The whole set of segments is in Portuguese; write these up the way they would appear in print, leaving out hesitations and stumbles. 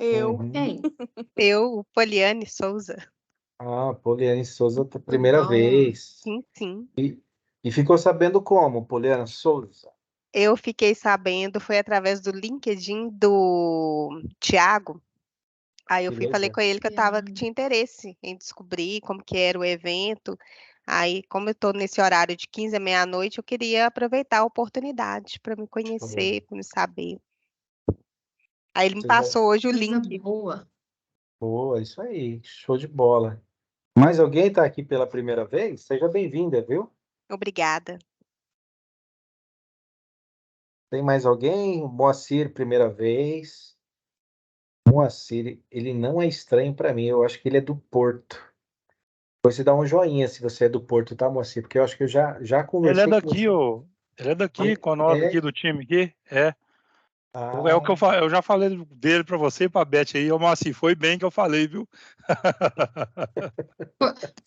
Eu. Uhum. Quem? Eu, Poliane Souza. Ah, Poliane Souza, Muito primeira bom. vez. Sim, sim. E ficou sabendo como, Poliana Souza? Eu fiquei sabendo, foi através do LinkedIn do Tiago. Aí eu Que fui e falei legal. com ele que tinha interesse em descobrir como que era o evento. Aí, como eu estou nesse horário de 15 à meia-noite, eu queria aproveitar a oportunidade para me Show. conhecer, para me saber. Aí ele me Você já... passou hoje o Coisa link. boa. Boa, isso aí. Show de bola. Mais alguém está aqui pela primeira vez? Seja bem-vinda, viu? Obrigada. Tem mais alguém? O Moacir, primeira vez. Moacir, ele não é estranho para mim. Eu acho que ele é do Porto. Depois você dá um joinha se você é do Porto, tá, Moacir? Porque eu acho que eu já Ele é conversei com daqui, você. ô. Ele é daqui, com nós É? aqui do time aqui. É. É o que Ah, eu já falei dele pra você e pra Beth aí, ô Moacir, foi bem que eu falei, viu?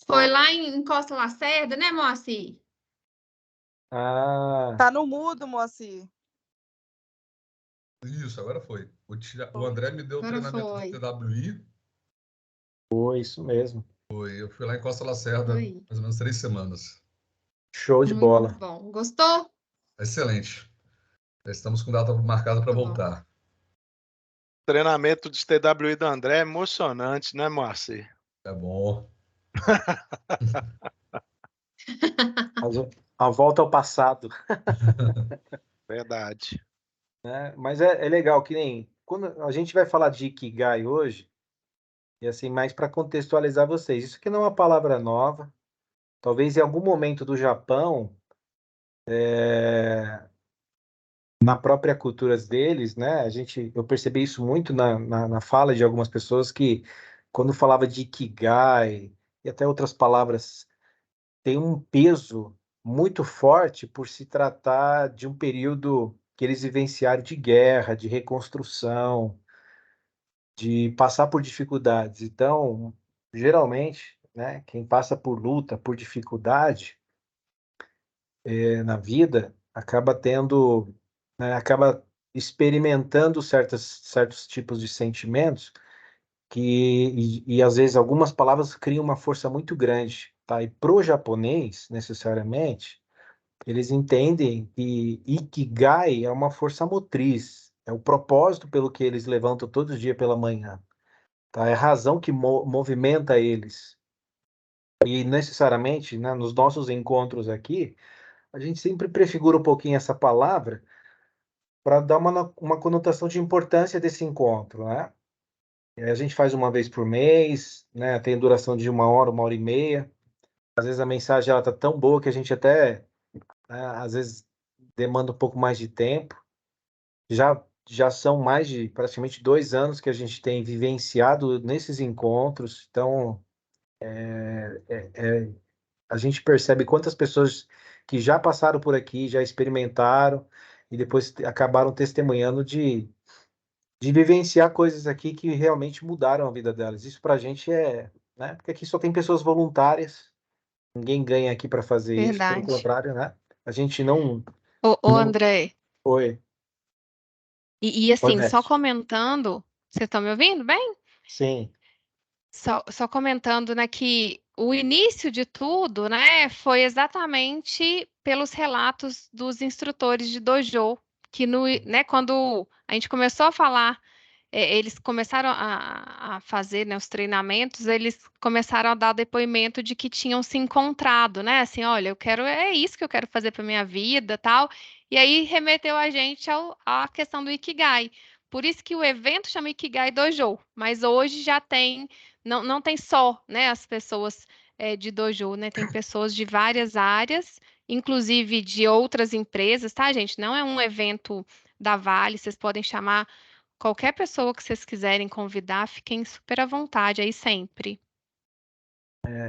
Foi lá em Costa Lacerda, né, Moacir? ah, Tá no mudo, Moacir. Isso, agora foi. O André me deu o Agora treinamento de foi. TWI. foi isso mesmo. Eu fui lá em Costa Lacerda, Foi. mais ou menos 3 semanas. Show de Muito bola. bom. Gostou? Excelente. Já estamos com data marcada para Tá bom. voltar. Treinamento de TWI do André é emocionante, né, Moacir? É bom. A volta ao passado. Verdade. Né? Mas é legal que nem quando a gente vai falar de Ikigai hoje, e assim, mais para contextualizar vocês, isso aqui não é uma palavra nova. Talvez em algum momento do Japão, na própria cultura deles, né? Eu percebi isso muito na fala de algumas pessoas que, quando falava de Ikigai e até outras palavras, tem um peso muito forte por se tratar de um período que eles vivenciaram de guerra, de reconstrução, de passar por dificuldades. Então, geralmente, né, quem passa por luta, por dificuldade na vida, acaba tendo, né, acaba experimentando certos tipos de sentimentos e às vezes algumas palavras criam uma força muito grande, tá? E pro japonês, necessariamente, eles entendem que Ikigai é uma força motriz, é o propósito pelo que eles levantam todo dia pela manhã. Tá? É a razão que movimenta eles. E necessariamente, né, nos nossos encontros aqui, a gente sempre prefigura um pouquinho essa palavra para dar uma conotação de importância desse encontro, né? E aí a gente faz uma vez por mês, né? Tem duração de 1 hora e meia. Às vezes a mensagem ela tá tão boa que a gente até, né, às vezes demanda um pouco mais de tempo. Já são mais de praticamente 2 anos que a gente tem vivenciado nesses encontros, então a gente percebe quantas pessoas que já passaram por aqui, já experimentaram e depois acabaram testemunhando de vivenciar coisas aqui que realmente mudaram a vida delas. Isso para a gente né? Porque aqui só tem pessoas voluntárias, ninguém ganha aqui para fazer isso, pelo Verdade. contrário, né? A gente não, Ô, não... André, Oi, e oi, assim, só Beth. comentando, vocês estão me ouvindo bem? Sim, Só comentando, né, que o início de tudo, né, foi exatamente pelos relatos dos instrutores de dojo, que né, quando a gente começou a falar, eles começaram a fazer, né, os treinamentos, eles começaram a dar depoimento de que tinham se encontrado, né, assim, olha, é isso que eu quero fazer para minha vida, tal, e aí remeteu a gente à questão do Ikigai. Por isso que o evento chama Ikigai Dojo, mas hoje já tem não tem só, né, as pessoas de dojo, né? Tem pessoas de várias áreas, inclusive de outras empresas, tá, gente? Não é um evento da Vale, vocês podem chamar qualquer pessoa que vocês quiserem convidar, fiquem super à vontade aí sempre.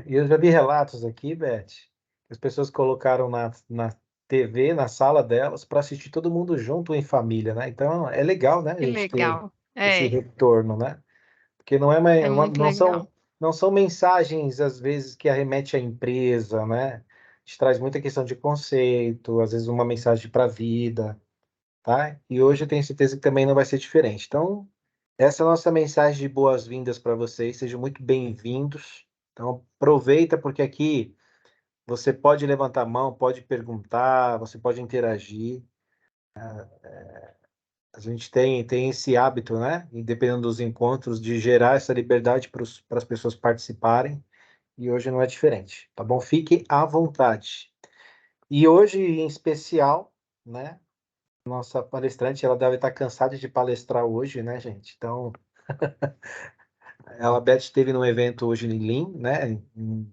e eu já vi relatos aqui, Beth, que as pessoas colocaram na TV, na sala delas, para assistir todo mundo junto em família, né? Então é legal, né, a Que gente ter legal. esse retorno, né? Porque não é É muito legal. não são mensagens, às vezes, que arremete à empresa, né? A gente traz muita questão de conceito, às vezes uma mensagem para a vida, tá? E hoje eu tenho certeza que também não vai ser diferente. Então, Essa é a nossa mensagem de boas-vindas para vocês. Sejam muito bem-vindos. Então, aproveita, porque aqui você pode levantar a mão, pode perguntar, você pode interagir. A gente tem esse hábito, né? E dependendo dos encontros, de gerar essa liberdade para as pessoas participarem. E hoje não é diferente, tá bom? Fique à vontade. E hoje, em especial, né? Nossa palestrante, ela deve estar cansada de palestrar hoje, né, gente? Então, a Beth esteve num evento hoje em Lean, né? Em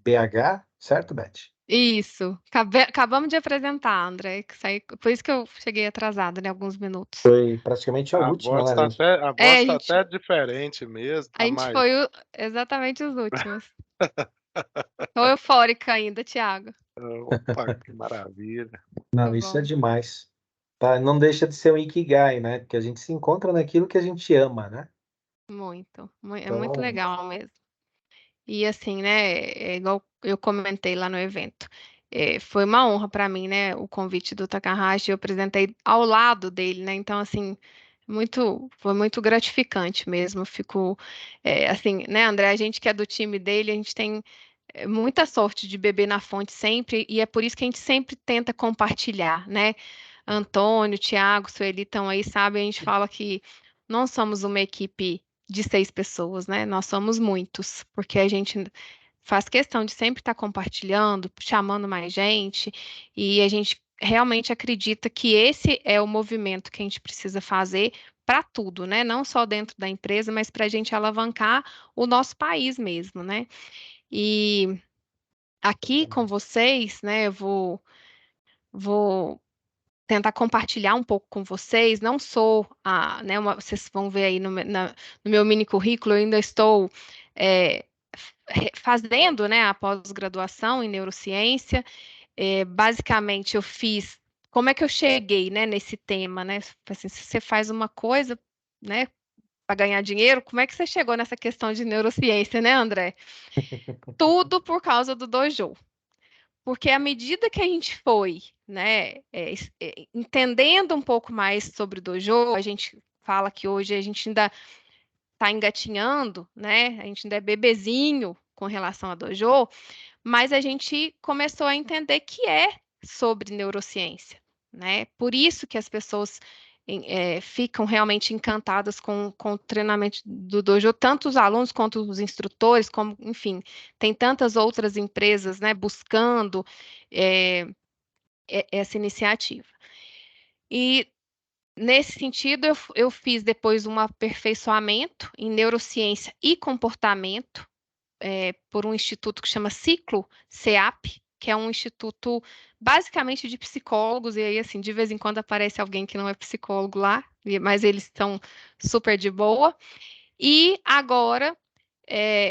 BH, certo, Beth? Isso. Acabamos de apresentar, André. Por isso que eu cheguei atrasada, né? Alguns minutos. Foi praticamente a A última, voz né? tá até, a É, voz tá até diferente mesmo, a tá gente mais. foi exatamente os últimos. Tô eufórica ainda, Thiago. Opa, que maravilha. Não, Tá isso é bom. demais. Tá? Não deixa de ser um Ikigai, né? Porque a gente se encontra naquilo que a gente ama, né? Muito. É muito Então, legal mesmo. E assim, né? É igual eu comentei lá no evento. Foi uma honra para mim, né? O convite do Takahashi. Eu apresentei ao lado dele, né? Então, assim, foi muito gratificante mesmo. Eu fico, assim, né, André? A gente que é do time dele, a gente tem muita sorte de beber na fonte sempre, e é por isso que a gente sempre tenta compartilhar, né? Antônio, Tiago, Sueli estão aí, sabe? A gente fala que não somos uma equipe de 6 pessoas, né? Nós somos muitos, porque a gente faz questão de sempre estar compartilhando, chamando mais gente, e a gente realmente acredita que esse é o movimento que a gente precisa fazer para tudo, né? Não só dentro da empresa, mas para a gente alavancar o nosso país mesmo, né? E aqui com vocês, né, vou tentar compartilhar um pouco com vocês. Não sou né, vocês vão ver aí no meu mini currículo, eu ainda estou é, fazendo, né, a pós-graduação em neurociência. Basicamente, eu fiz. Como é que eu cheguei, né, nesse tema, né? Assim, se você faz uma coisa, né, para ganhar dinheiro, como é que você chegou nessa questão de neurociência, né, André? Tudo por causa do dojo. Porque à medida que a gente foi, né, entendendo um pouco mais sobre o dojo, a gente fala que hoje a gente ainda está engatinhando, né, a gente ainda é bebezinho com relação a dojo, mas a gente começou a entender que é sobre neurociência, né? Por isso que as pessoas ficam realmente encantadas com o treinamento do dojo, tanto os alunos quanto os instrutores, como, enfim, tem tantas outras empresas, né, buscando é, essa iniciativa. E nesse sentido, eu fiz depois um aperfeiçoamento em neurociência e comportamento, por um instituto que chama Ciclo CEAP, que é um instituto basicamente de psicólogos, e aí, assim, de vez em quando aparece alguém que não é psicólogo lá, mas eles estão super de boa. E agora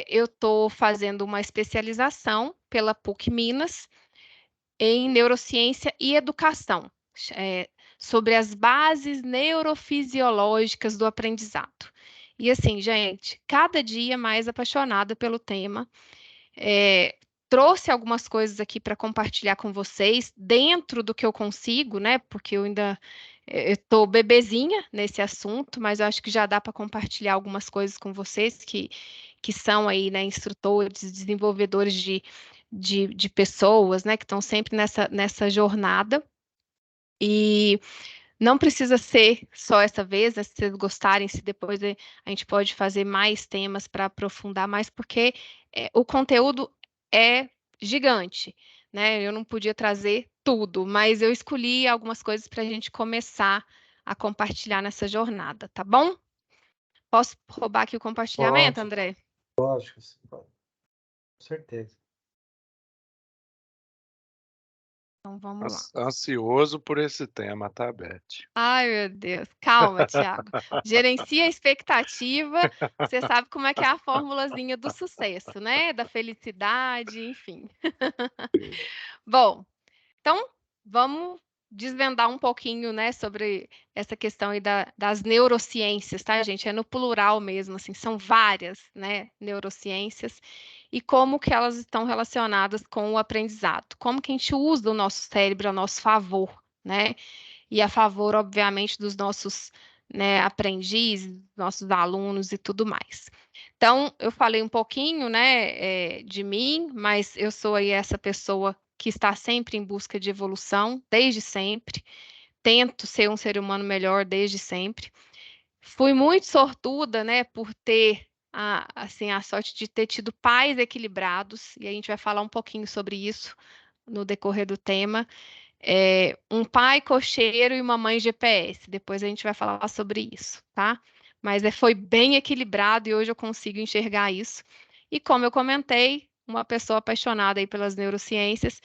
eu estou fazendo uma especialização pela PUC Minas em neurociência e educação, é, sobre as bases neurofisiológicas do aprendizado. E assim, gente, cada dia mais apaixonada pelo tema. Trouxe algumas coisas aqui para compartilhar com vocês, dentro do que eu consigo, né? Porque eu ainda estou bebezinha nesse assunto, mas eu acho que já dá para compartilhar algumas coisas com vocês que são aí, né, instrutores, desenvolvedores de pessoas, né, que estão sempre nessa jornada. E não precisa ser só essa vez, né? Se vocês gostarem, se depois a gente pode fazer mais temas para aprofundar mais, porque o conteúdo é gigante, né? Eu não podia trazer tudo, mas eu escolhi algumas coisas para a gente começar a compartilhar nessa jornada, tá bom? Posso roubar aqui o compartilhamento, pode, André? lógico, com certeza. Então vamos lá. Ansioso por esse tema, tá, Beth? Ai, meu Deus. Calma, Thiago. Gerencia a expectativa. Você sabe como é que é a formulazinha do sucesso, né? Da felicidade, enfim. Bom, então vamos desvendar um pouquinho, né, sobre essa questão aí das neurociências, tá, gente? É no plural mesmo, assim, são várias, né, neurociências e como que elas estão relacionadas com o aprendizado. Como que a gente usa o nosso cérebro a nosso favor, né? E a favor, obviamente, dos nossos né, aprendizes, nossos alunos e tudo mais. Então, eu falei um pouquinho, né, de mim, mas eu sou aí essa pessoa que está sempre em busca de evolução, desde sempre. Tento ser um ser humano melhor desde sempre. Fui muito sortuda, né, por ter assim, a sorte de ter tido pais equilibrados, e a gente vai falar um pouquinho sobre isso no decorrer do tema. Um pai cocheiro e uma mãe GPS. Depois a gente vai falar sobre isso, tá? Mas foi bem equilibrado e hoje eu consigo enxergar isso. E como eu comentei, uma pessoa apaixonada aí pelas neurociências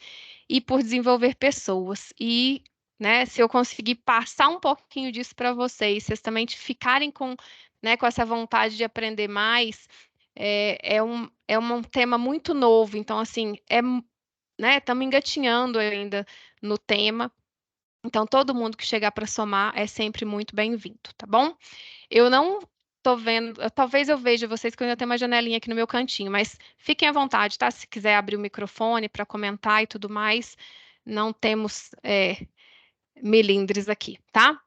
e por desenvolver pessoas. E, né, se eu conseguir passar um pouquinho disso para vocês, vocês também ficarem com, né, com essa vontade de aprender mais, é um tema muito novo. Então, assim, né, estamos engatinhando ainda no tema. Então, todo mundo que chegar para somar é sempre muito bem-vindo, tá bom? Eu não tô vendo, talvez eu veja vocês que eu ainda tenho uma janelinha aqui no meu cantinho, mas fiquem à vontade, tá? Se quiser abrir o microfone para comentar e tudo mais, não temos milindres aqui, tá?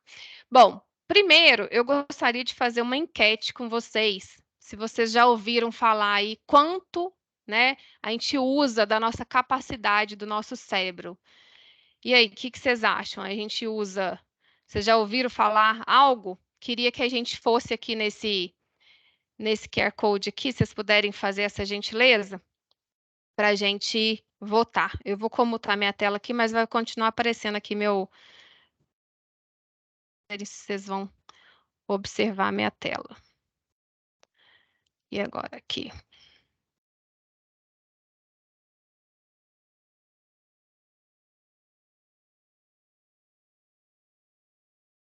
Bom, primeiro eu gostaria de fazer uma enquete com vocês, se vocês já ouviram falar aí quanto, né, a gente usa da nossa capacidade do nosso cérebro. E aí, o que vocês acham? A gente usa. Vocês já ouviram falar algo? Queria que a gente fosse aqui nesse QR Code aqui, se vocês puderem fazer essa gentileza, para a gente votar. Eu vou comutar minha tela aqui, mas vai continuar aparecendo aqui meu. Se vocês vão observar minha tela. E agora aqui.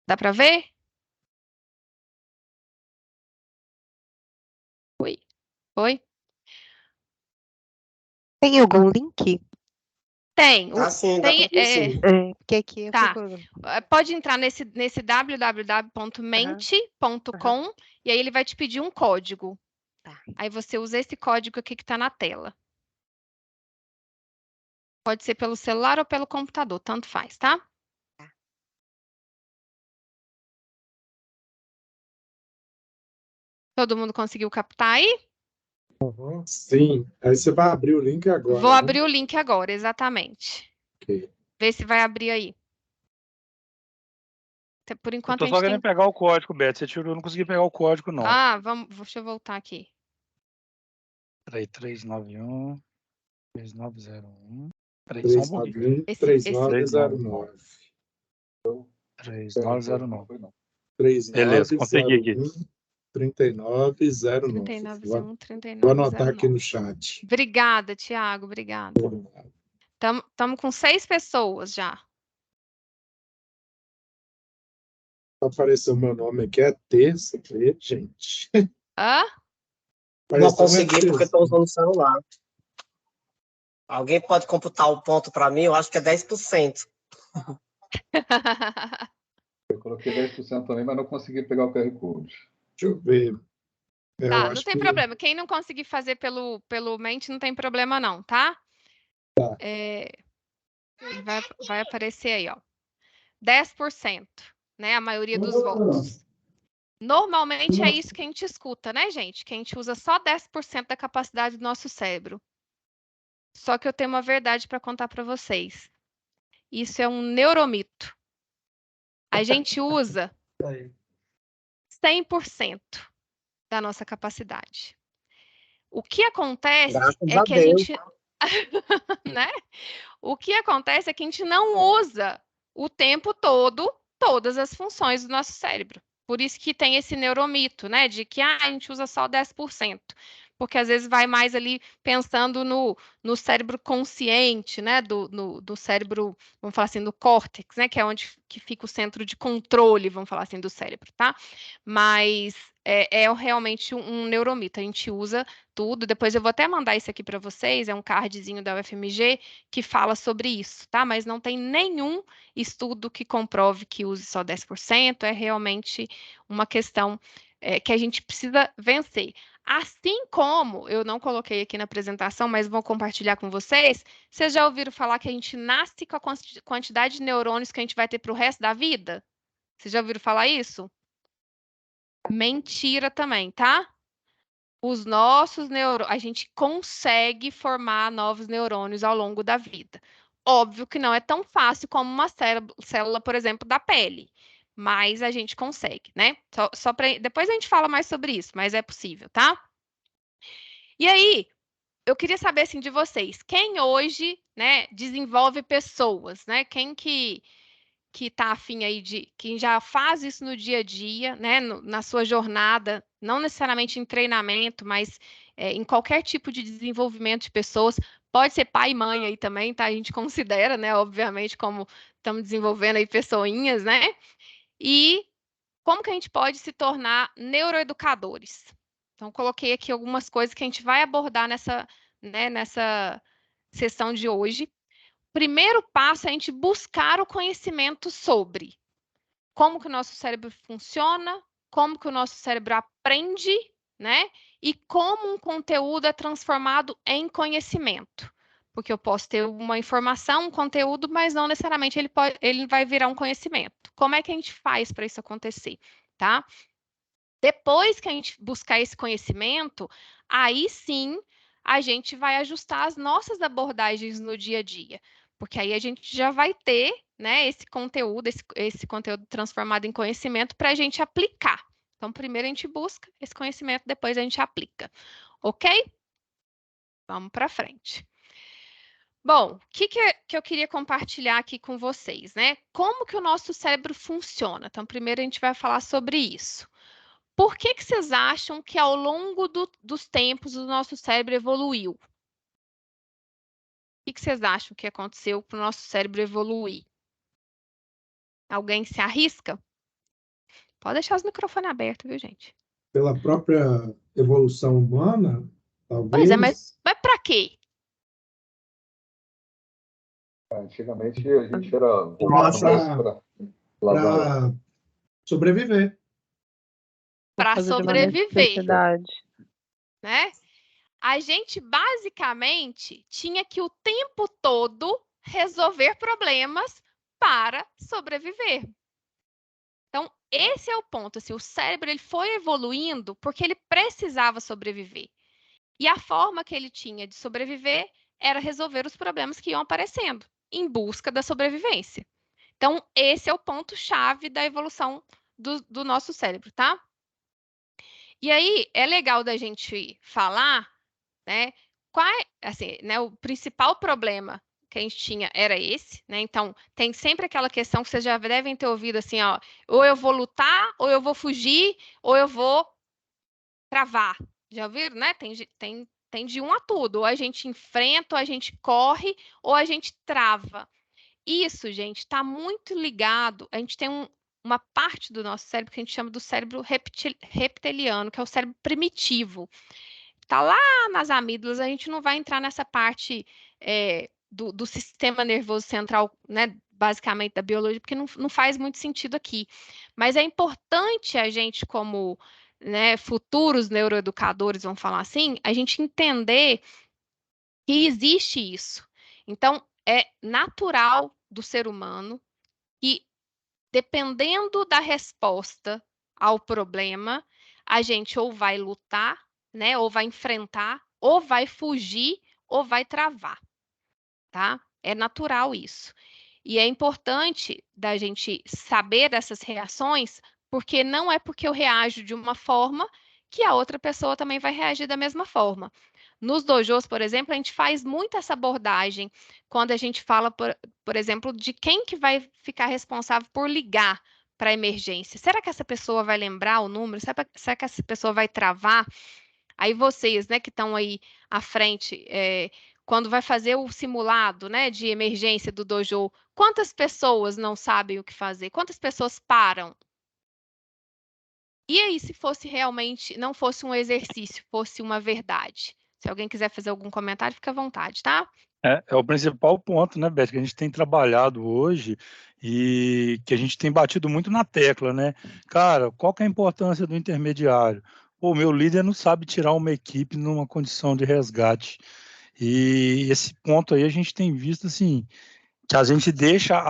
Dá para ver? Oi. Oi? Tem algum link? Tem. Tá sim, dá pra ver sim. Porque aqui eu Tá. fico... Pode entrar nesse www.mente.com e aí ele vai te pedir um código. Tá. Aí você usa esse código aqui que está na tela. Pode ser pelo celular ou pelo computador, tanto faz, tá? Todo mundo conseguiu captar aí? Sim, aí você vai abrir o link agora. Vou né? abrir o link agora, exatamente. Ok. Vê se vai abrir aí. Por Eu enquanto tô a só gente querendo tem... pegar o código, Beto. Você tirou, eu não consegui pegar o código, não. Deixa eu voltar aqui. Peraí, 391, 3901. Peraí, só um pouquinho. 3909. 3909. 3909. Beleza, consegui aqui. 3909. 3901, Vou anotar aqui 3909. no chat. Obrigada, Tiago, obrigada. Estamos com 6 pessoas já. Apareceu meu nome aqui, é T, você vê, gente. Hã? Apareceu Não consegui ET. porque estou usando o celular. Alguém pode computar o ponto para mim? Eu acho que é 10%. Eu coloquei 10% também, mas não consegui pegar o QR Code. Deixa eu ver. Eu Tá, não acho tem que- problema. Quem não conseguir fazer pelo Mente, não tem problema não, tá? Tá. Vai aparecer aí, ó. 10%, né? A maioria dos votos. Normalmente é isso que a gente escuta, né, gente? Que a gente usa só 10% da capacidade do nosso cérebro. Só que eu tenho uma verdade para contar para vocês. Isso é um neuromito. A gente usa 100% da nossa capacidade. O que acontece Graças é a que a Deus. gente, né? O que acontece é que a gente não usa o tempo todo todas as funções do nosso cérebro. Por isso que tem esse neuromito, né? De que a gente usa só 10%. Porque às vezes vai mais ali pensando no cérebro consciente, né? Do cérebro, vamos falar assim, do córtex, né? Que é onde que fica o centro de controle, vamos falar assim, do cérebro, tá? Mas é realmente um neuromito. A gente usa tudo. Depois eu vou até mandar isso aqui para vocês, é um cardzinho da UFMG que fala sobre isso, tá? Mas não tem nenhum estudo que comprove que use só 10%, é realmente uma questão que a gente precisa vencer. Assim como, eu não coloquei aqui na apresentação, mas vou compartilhar com vocês, vocês já ouviram falar que a gente nasce com a quantidade de neurônios que a gente vai ter para o resto da vida? Vocês já ouviram falar isso? Mentira também, tá? Os nossos neurônios, a gente consegue formar novos neurônios ao longo da vida. Óbvio que não é tão fácil como uma célula, por exemplo, da pele, mas a gente consegue, né? Depois a gente fala mais sobre isso, mas é possível, tá? E aí, eu queria saber assim de vocês, quem hoje, né, desenvolve pessoas, né? Quem que tá afim aí quem já faz isso no dia a dia, né, na sua jornada, não necessariamente em treinamento, mas em qualquer tipo de desenvolvimento de pessoas, pode ser pai e mãe aí também, tá? A gente considera, né, obviamente, como estamos desenvolvendo aí pessoinhas, né? E como que a gente pode se tornar neuroeducadores? Então, coloquei aqui algumas coisas que a gente vai abordar nessa sessão de hoje. Primeiro passo é a gente buscar o conhecimento sobre como que o nosso cérebro funciona, como que o nosso cérebro aprende, né? E como um conteúdo é transformado em conhecimento. Porque eu posso ter uma informação, um conteúdo, mas não necessariamente ele vai virar um conhecimento. Como é que a gente faz para isso acontecer, tá? Depois que a gente buscar esse conhecimento, aí sim a gente vai ajustar as nossas abordagens no dia a dia. Porque aí a gente já vai ter, né, esse conteúdo transformado em conhecimento para a gente aplicar. Então, primeiro a gente busca esse conhecimento, depois a gente aplica. Ok? Vamos para frente. Bom, o que eu queria compartilhar aqui com vocês, né? Como que o nosso cérebro funciona? Então, primeiro a gente vai falar sobre isso. Por que vocês acham que ao longo dos tempos o nosso cérebro evoluiu? O que vocês acham que aconteceu para o nosso cérebro evoluir? Alguém se arrisca? Pode deixar os microfones abertos, viu, gente? Pela própria evolução humana, Pois é, talvez. mas para quê? Antigamente a gente era Para para sobreviver. Para fazer de uma sobreviver, necessidade. né? A gente basicamente tinha que o tempo todo resolver problemas para sobreviver. Então, esse é o ponto, assim, o cérebro ele foi evoluindo porque ele precisava sobreviver. E a forma que ele tinha de sobreviver era resolver os problemas que iam aparecendo, em busca da sobrevivência. Então, esse é o ponto-chave da evolução do nosso cérebro, tá? E aí, é legal da gente falar, né, assim, né, o principal problema que a gente tinha era esse, né? Então, tem sempre aquela questão que vocês já devem ter ouvido assim, ó, ou eu vou lutar, ou eu vou fugir, ou eu vou travar. Já viram, né? Tem de um a tudo. Ou a gente enfrenta, ou a gente corre, ou a gente trava. Isso, gente, está muito ligado. A gente tem uma parte do nosso cérebro que a gente chama do cérebro reptiliano, que é o cérebro primitivo. Está lá nas amígdalas, a gente não vai entrar nessa parte do sistema nervoso central, né, basicamente da biologia, porque não faz muito sentido aqui. Mas é importante a gente, como, né, futuros neuroeducadores, vamos falar assim, a gente entender que existe isso. Então, é natural do ser humano que, dependendo da resposta ao problema, a gente ou vai lutar, né, ou vai enfrentar, ou vai fugir, ou vai travar, tá? É natural isso. E é importante da gente saber dessas reações, porque não é porque eu reajo de uma forma que a outra pessoa também vai reagir da mesma forma. Nos dojos, por exemplo, a gente faz muito essa abordagem quando a gente fala, por exemplo, de quem que vai ficar responsável por ligar para a emergência. Será que essa pessoa vai lembrar o número? Será que essa pessoa vai travar? Aí vocês, né, que estão aí à frente, quando vai fazer o simulado, né, de emergência do dojo, quantas pessoas não sabem o que fazer? Quantas pessoas param? E aí, se fosse realmente, não fosse um exercício, fosse uma verdade? Se alguém quiser fazer algum comentário, fica à vontade, tá? É o principal ponto, né, Beth, que a gente tem trabalhado hoje e que a gente tem batido muito na tecla, né? Cara, qual que é a importância do intermediário? O meu líder não sabe tirar uma equipe numa condição de resgate. E esse ponto aí a gente tem visto, assim, que a gente deixa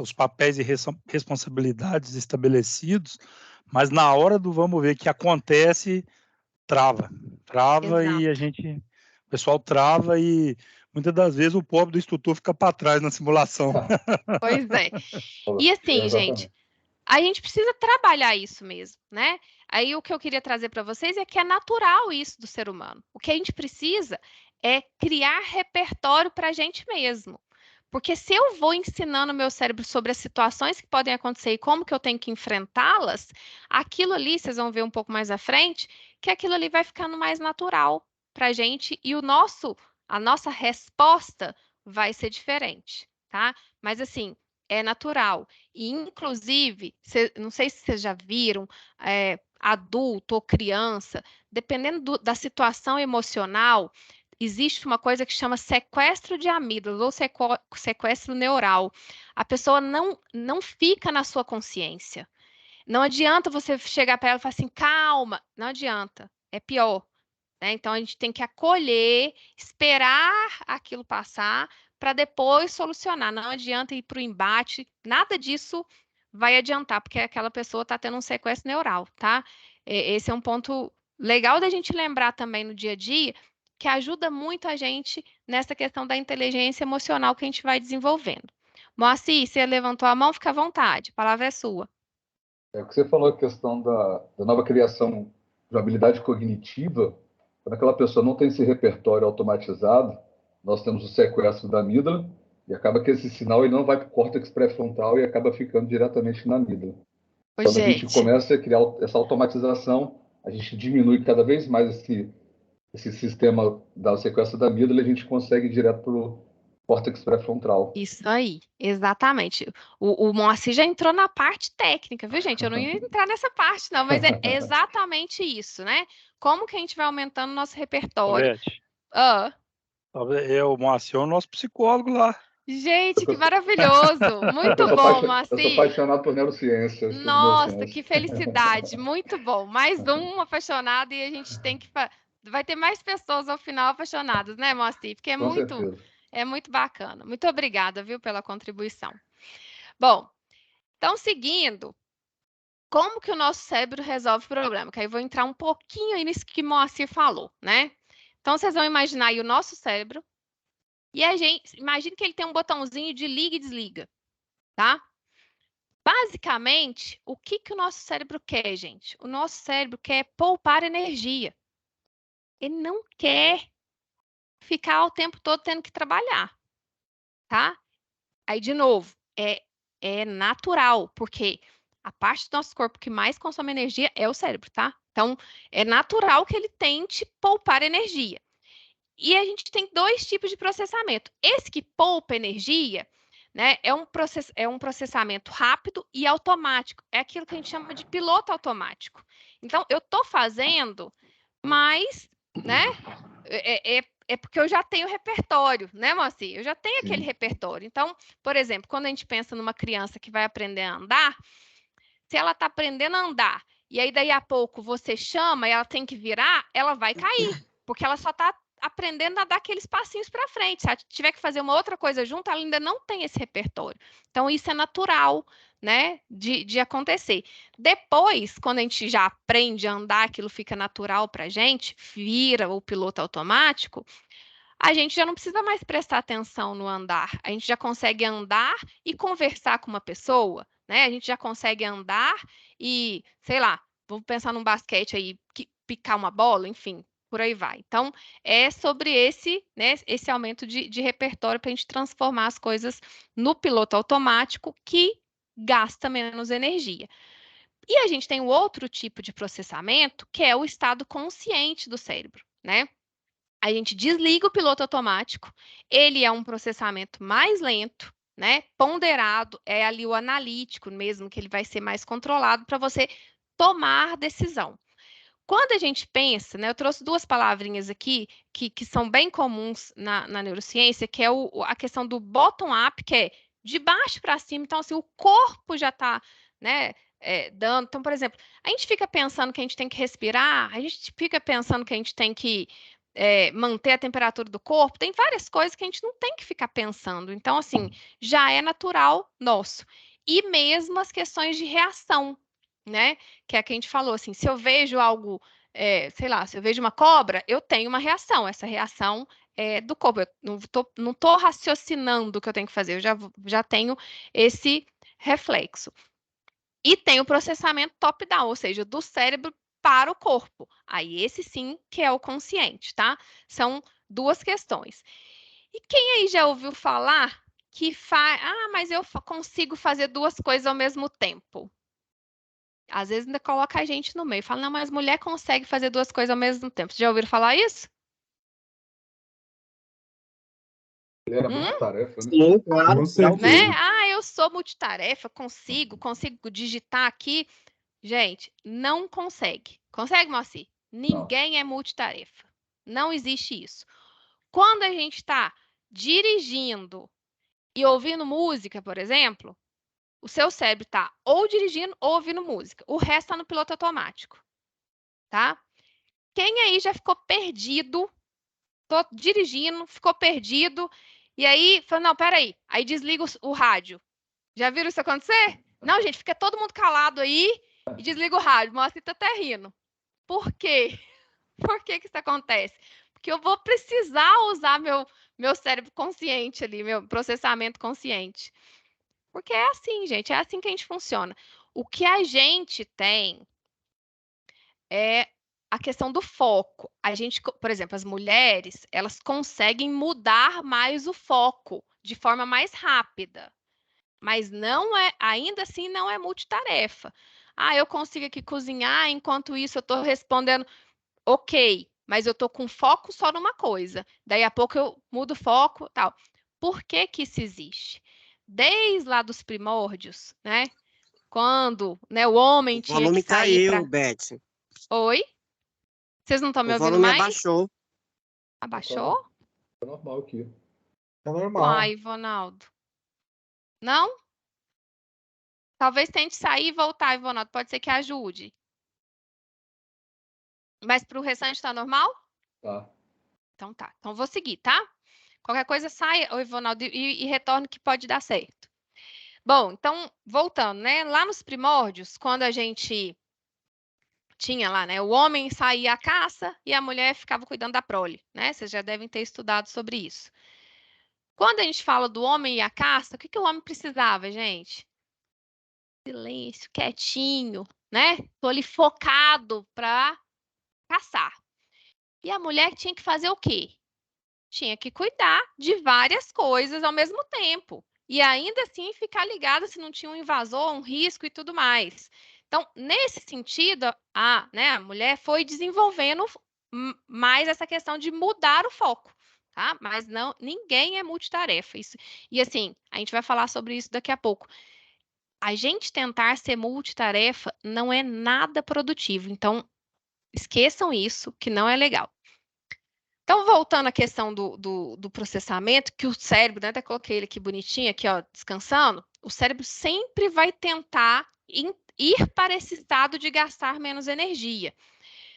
os papéis e responsabilidades estabelecidos mas na hora do vamos ver que acontece, trava e Exato. o pessoal trava e muitas das vezes o pobre do instrutor fica para trás na simulação. Pois é. E assim, gente, a gente precisa trabalhar isso mesmo, né? Aí o que eu queria trazer para vocês é que é natural isso do ser humano. O que a gente precisa é criar repertório para a gente mesmo. Porque se eu vou ensinando o meu cérebro sobre as situações que podem acontecer e como que eu tenho que enfrentá-las, aquilo ali, vocês vão ver um pouco mais à frente, que aquilo ali vai ficando mais natural para a gente e a nossa resposta vai ser diferente, tá? Mas assim, é natural. E, inclusive, não sei se vocês já viram, adulto ou criança, dependendo da situação emocional, existe uma coisa que chama sequestro de amígdalas ou sequestro neural. A pessoa não fica na sua consciência. Não adianta você chegar para ela e falar assim, calma, não adianta, é pior. Né? Então, a gente tem que acolher, esperar aquilo passar para depois solucionar. Não adianta ir para o embate, nada disso vai adiantar, porque aquela pessoa está tendo um sequestro neural, tá? Esse é um ponto legal da gente lembrar também no dia a dia, que ajuda muito a gente nessa questão da inteligência emocional que a gente vai desenvolvendo. Moacir, você levantou a mão, fica à vontade, a palavra é sua. É o que você falou, a questão da nova criação de habilidade cognitiva. Quando aquela pessoa não tem esse repertório automatizado, nós temos o sequestro da amígdala, e acaba que esse sinal ele não vai para o córtex pré-frontal e acaba ficando diretamente na amígdala. Ô, Quando a gente gente, começa a criar essa automatização, a gente diminui cada vez mais esse sistema da sequência da amígdala e a gente consegue ir direto para o córtex pré-frontal. isso aí, exatamente. O Moacir já entrou na parte técnica, viu, gente? Eu não ia entrar nessa parte, não, mas é exatamente isso, né? Como que a gente vai aumentando o nosso repertório? Beth, Ah, o Moacir é o nosso psicólogo lá. gente, que maravilhoso! Muito bom, Eu sou Moacir. apaixonado por neurociência, estudo Nossa, neurociência. que felicidade! Muito bom. Mais um apaixonado e a gente tem que. Vai ter mais pessoas ao final apaixonadas, né, Moacir? Porque Com certeza. é muito bacana. Muito obrigada, viu, pela contribuição. Bom, então, seguindo, como que o nosso cérebro resolve o problema? Que aí eu vou entrar um pouquinho aí nisso que Moacir falou, né? Então, vocês vão imaginar aí o nosso cérebro e a gente, imagina que ele tem um botãozinho de liga e desliga, tá? Basicamente, o que que o nosso cérebro quer, gente? O nosso cérebro quer poupar energia. Ele não quer ficar o tempo todo tendo que trabalhar, tá? Aí, de novo, é natural, porque a parte do nosso corpo que mais consome energia é o cérebro, tá? Então, é natural que ele tente poupar energia. E a gente tem dois tipos de processamento. Esse que poupa energia, né, é um processamento rápido e automático. É aquilo que a gente chama de piloto automático. Então, eu estou fazendo, mas, né, é porque eu já tenho repertório, né, Moacir? Eu já tenho aquele repertório. Então, por exemplo, quando a gente pensa numa criança que vai aprender a andar, se ela está aprendendo a andar, e aí daí a pouco você chama e ela tem que virar, ela vai cair, porque ela só está aprendendo a dar aqueles passinhos para frente. Se ela tiver que fazer uma outra coisa junto, ela ainda não tem esse repertório. Então, isso é natural, né, de acontecer. Depois, quando a gente já aprende a andar, aquilo fica natural para a gente, vira o piloto automático, a gente já não precisa mais prestar atenção no andar. A gente já consegue andar e conversar com uma pessoa, né? A gente já consegue andar e, sei lá, vamos pensar num basquete aí, picar uma bola, enfim, por aí vai. Então, é sobre né, esse aumento de repertório para a gente transformar as coisas no piloto automático que gasta menos energia. E a gente tem o outro tipo de processamento, que é o estado consciente do cérebro, né? A gente desliga o piloto automático, ele é um processamento mais lento, né? Ponderado, é ali o analítico mesmo, que ele vai ser mais controlado para você tomar decisão. Quando a gente pensa, né, eu trouxe duas palavrinhas aqui que são bem comuns na neurociência, que é a questão do bottom-up, que é de baixo para cima. Então, assim, o corpo já está, né, dando. Então, por exemplo, a gente fica pensando que a gente tem que respirar, a gente fica pensando que a gente tem que manter a temperatura do corpo. Tem várias coisas que a gente não tem que ficar pensando. Então, assim, já é natural nosso. E mesmo as questões de reação. né? Que é que a gente falou assim, se eu vejo algo, sei lá, se eu vejo uma cobra, eu tenho uma reação. Essa reação é do corpo. Eu não tô raciocinando o que eu tenho que fazer, eu já tenho esse reflexo. E tem o processamento top-down, ou seja, do cérebro para o corpo. Aí esse sim que é o consciente, tá? São duas questões. E quem aí já ouviu falar que faz, mas eu consigo fazer duas coisas ao mesmo tempo? Às vezes ainda coloca a gente no meio. Fala, não, mas mulher consegue fazer duas coisas ao mesmo tempo. Vocês já ouviram falar isso? Ele era multitarefa, né? Sim, claro. Com certeza. Né? Eu sou multitarefa, consigo digitar aqui. Gente, não consegue. Consegue, Moacir? Ninguém é multitarefa. Não existe isso. Quando a gente está dirigindo e ouvindo música, por exemplo, o seu cérebro está ou dirigindo ou ouvindo música. O resto está no piloto automático, tá? Quem aí já ficou perdido? Tô dirigindo, ficou perdido. E aí, falou, não, peraí. Aí desliga o rádio. Já viram isso acontecer? Não, gente, fica todo mundo calado aí e desliga o rádio. Mostra que tá até rindo. Por quê? Por que isso acontece? Porque eu vou precisar usar meu cérebro consciente ali, meu processamento consciente. Porque é assim, gente, é assim que a gente funciona. O que a gente tem é a questão do foco. A gente, por exemplo, as mulheres, elas conseguem mudar mais o foco de forma mais rápida. Mas não é, ainda assim não é multitarefa. Eu consigo aqui cozinhar, enquanto isso eu estou respondendo, ok, mas eu estou com foco só numa coisa. Daí a pouco eu mudo o foco, tal. Por que que isso existe? Desde lá dos primórdios, né? Quando, né, o homem O tinha que volume sair caiu, para... Beth. Oi? Vocês não estão me O ouvindo volume mais? abaixou. Abaixou? É normal aqui. É normal. Uai, Ivonaldo. Não? Talvez tente sair e voltar, Ivonaldo. Pode ser que ajude. Mas para o restante está normal? Tá. Então tá. Então vou seguir, tá? Qualquer coisa sai, ô Ivonaldo, e retorne que pode dar certo. Bom, então, voltando, né? Lá nos primórdios, quando a gente tinha lá, né? O homem saía à caça e a mulher ficava cuidando da prole, né? Vocês já devem ter estudado sobre isso. Quando a gente fala do homem e a caça, o que o homem precisava, gente? Silêncio, quietinho, né? Tô ali focado para caçar. E a mulher tinha que fazer o quê? Tinha que cuidar de várias coisas ao mesmo tempo. E ainda assim ficar ligada se não tinha um invasor, um risco e tudo mais. Então, nesse sentido, a mulher foi desenvolvendo mais essa questão de mudar o foco, tá? Mas não, ninguém é multitarefa. Isso, e assim, a gente vai falar sobre isso daqui a pouco. A gente tentar ser multitarefa não é nada produtivo. Então, esqueçam isso, que não é legal. Então, voltando à questão do processamento, que o cérebro, né, até coloquei ele aqui bonitinho, aqui, ó, descansando, o cérebro sempre vai tentar ir para esse estado de gastar menos energia.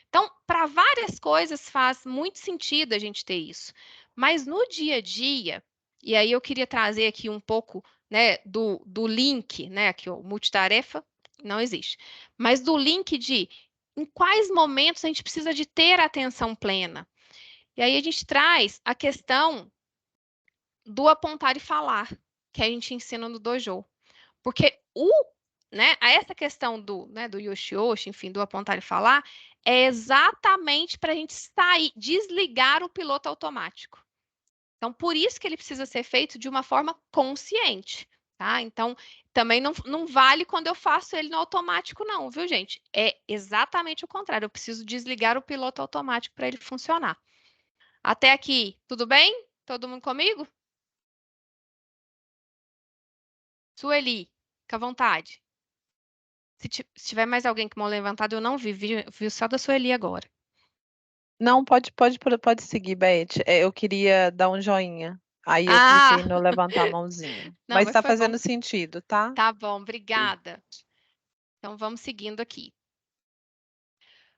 Então, para várias coisas faz muito sentido a gente ter isso. Mas no dia a dia, e aí eu queria trazer aqui um pouco, né, do link, né, aqui, ó, multitarefa não existe, mas do link de em quais momentos a gente precisa de ter atenção plena. E aí a gente traz a questão do apontar e falar, que a gente ensina no dojo. Porque essa questão do Yoshi-Yoshi, enfim, do apontar e falar, é exatamente para a gente sair, desligar o piloto automático. Então, por isso que ele precisa ser feito de uma forma consciente, tá? Então, também não vale quando eu faço ele no automático, não, viu, gente? É exatamente o contrário. Eu preciso desligar o piloto automático para ele funcionar. Até aqui, tudo bem? Todo mundo comigo? Sueli, fica à vontade. Se tiver mais alguém com mão levantada, eu não vi só da Sueli agora. Não, pode seguir, Beth. Eu queria dar um joinha. Aí eu cliquei no levantar a mãozinha. Não, mas mas está foi bom. fazendo sentido, tá? Tá bom, obrigada. Então vamos seguindo aqui.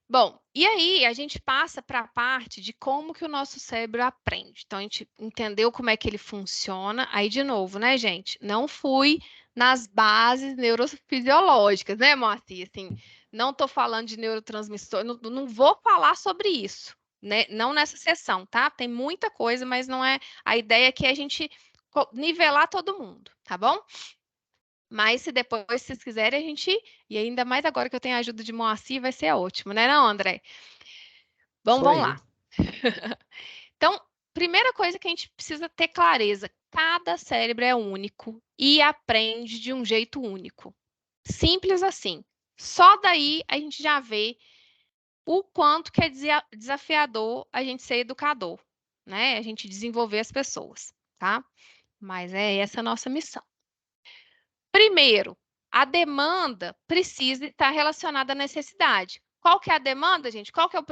Bom, e aí a gente passa para a parte de como que o nosso cérebro aprende. Então a gente entendeu como é que ele funciona. Aí de novo, né, gente? Não fui nas bases neurofisiológicas, né, Moacir? Assim, não estou falando de neurotransmissor, não vou falar sobre isso, né? Não nessa sessão, tá? Tem muita coisa, mas não é. A ideia aqui é a gente nivelar todo mundo, tá bom? Mas se depois vocês quiserem, a gente. E ainda mais agora que eu tenho a ajuda de Moacir, vai ser ótimo, né, não, André? Bom, Isso vamos aí. lá. Então, primeira coisa que a gente precisa ter clareza: cada cérebro é único e aprende de um jeito único. Simples assim. Só daí a gente já vê o quanto que é desafiador a gente ser educador, né? A gente desenvolver as pessoas, tá? Mas é essa a nossa missão. Primeiro, a demanda precisa estar relacionada à necessidade. Qual que é a demanda, gente? Qual que é o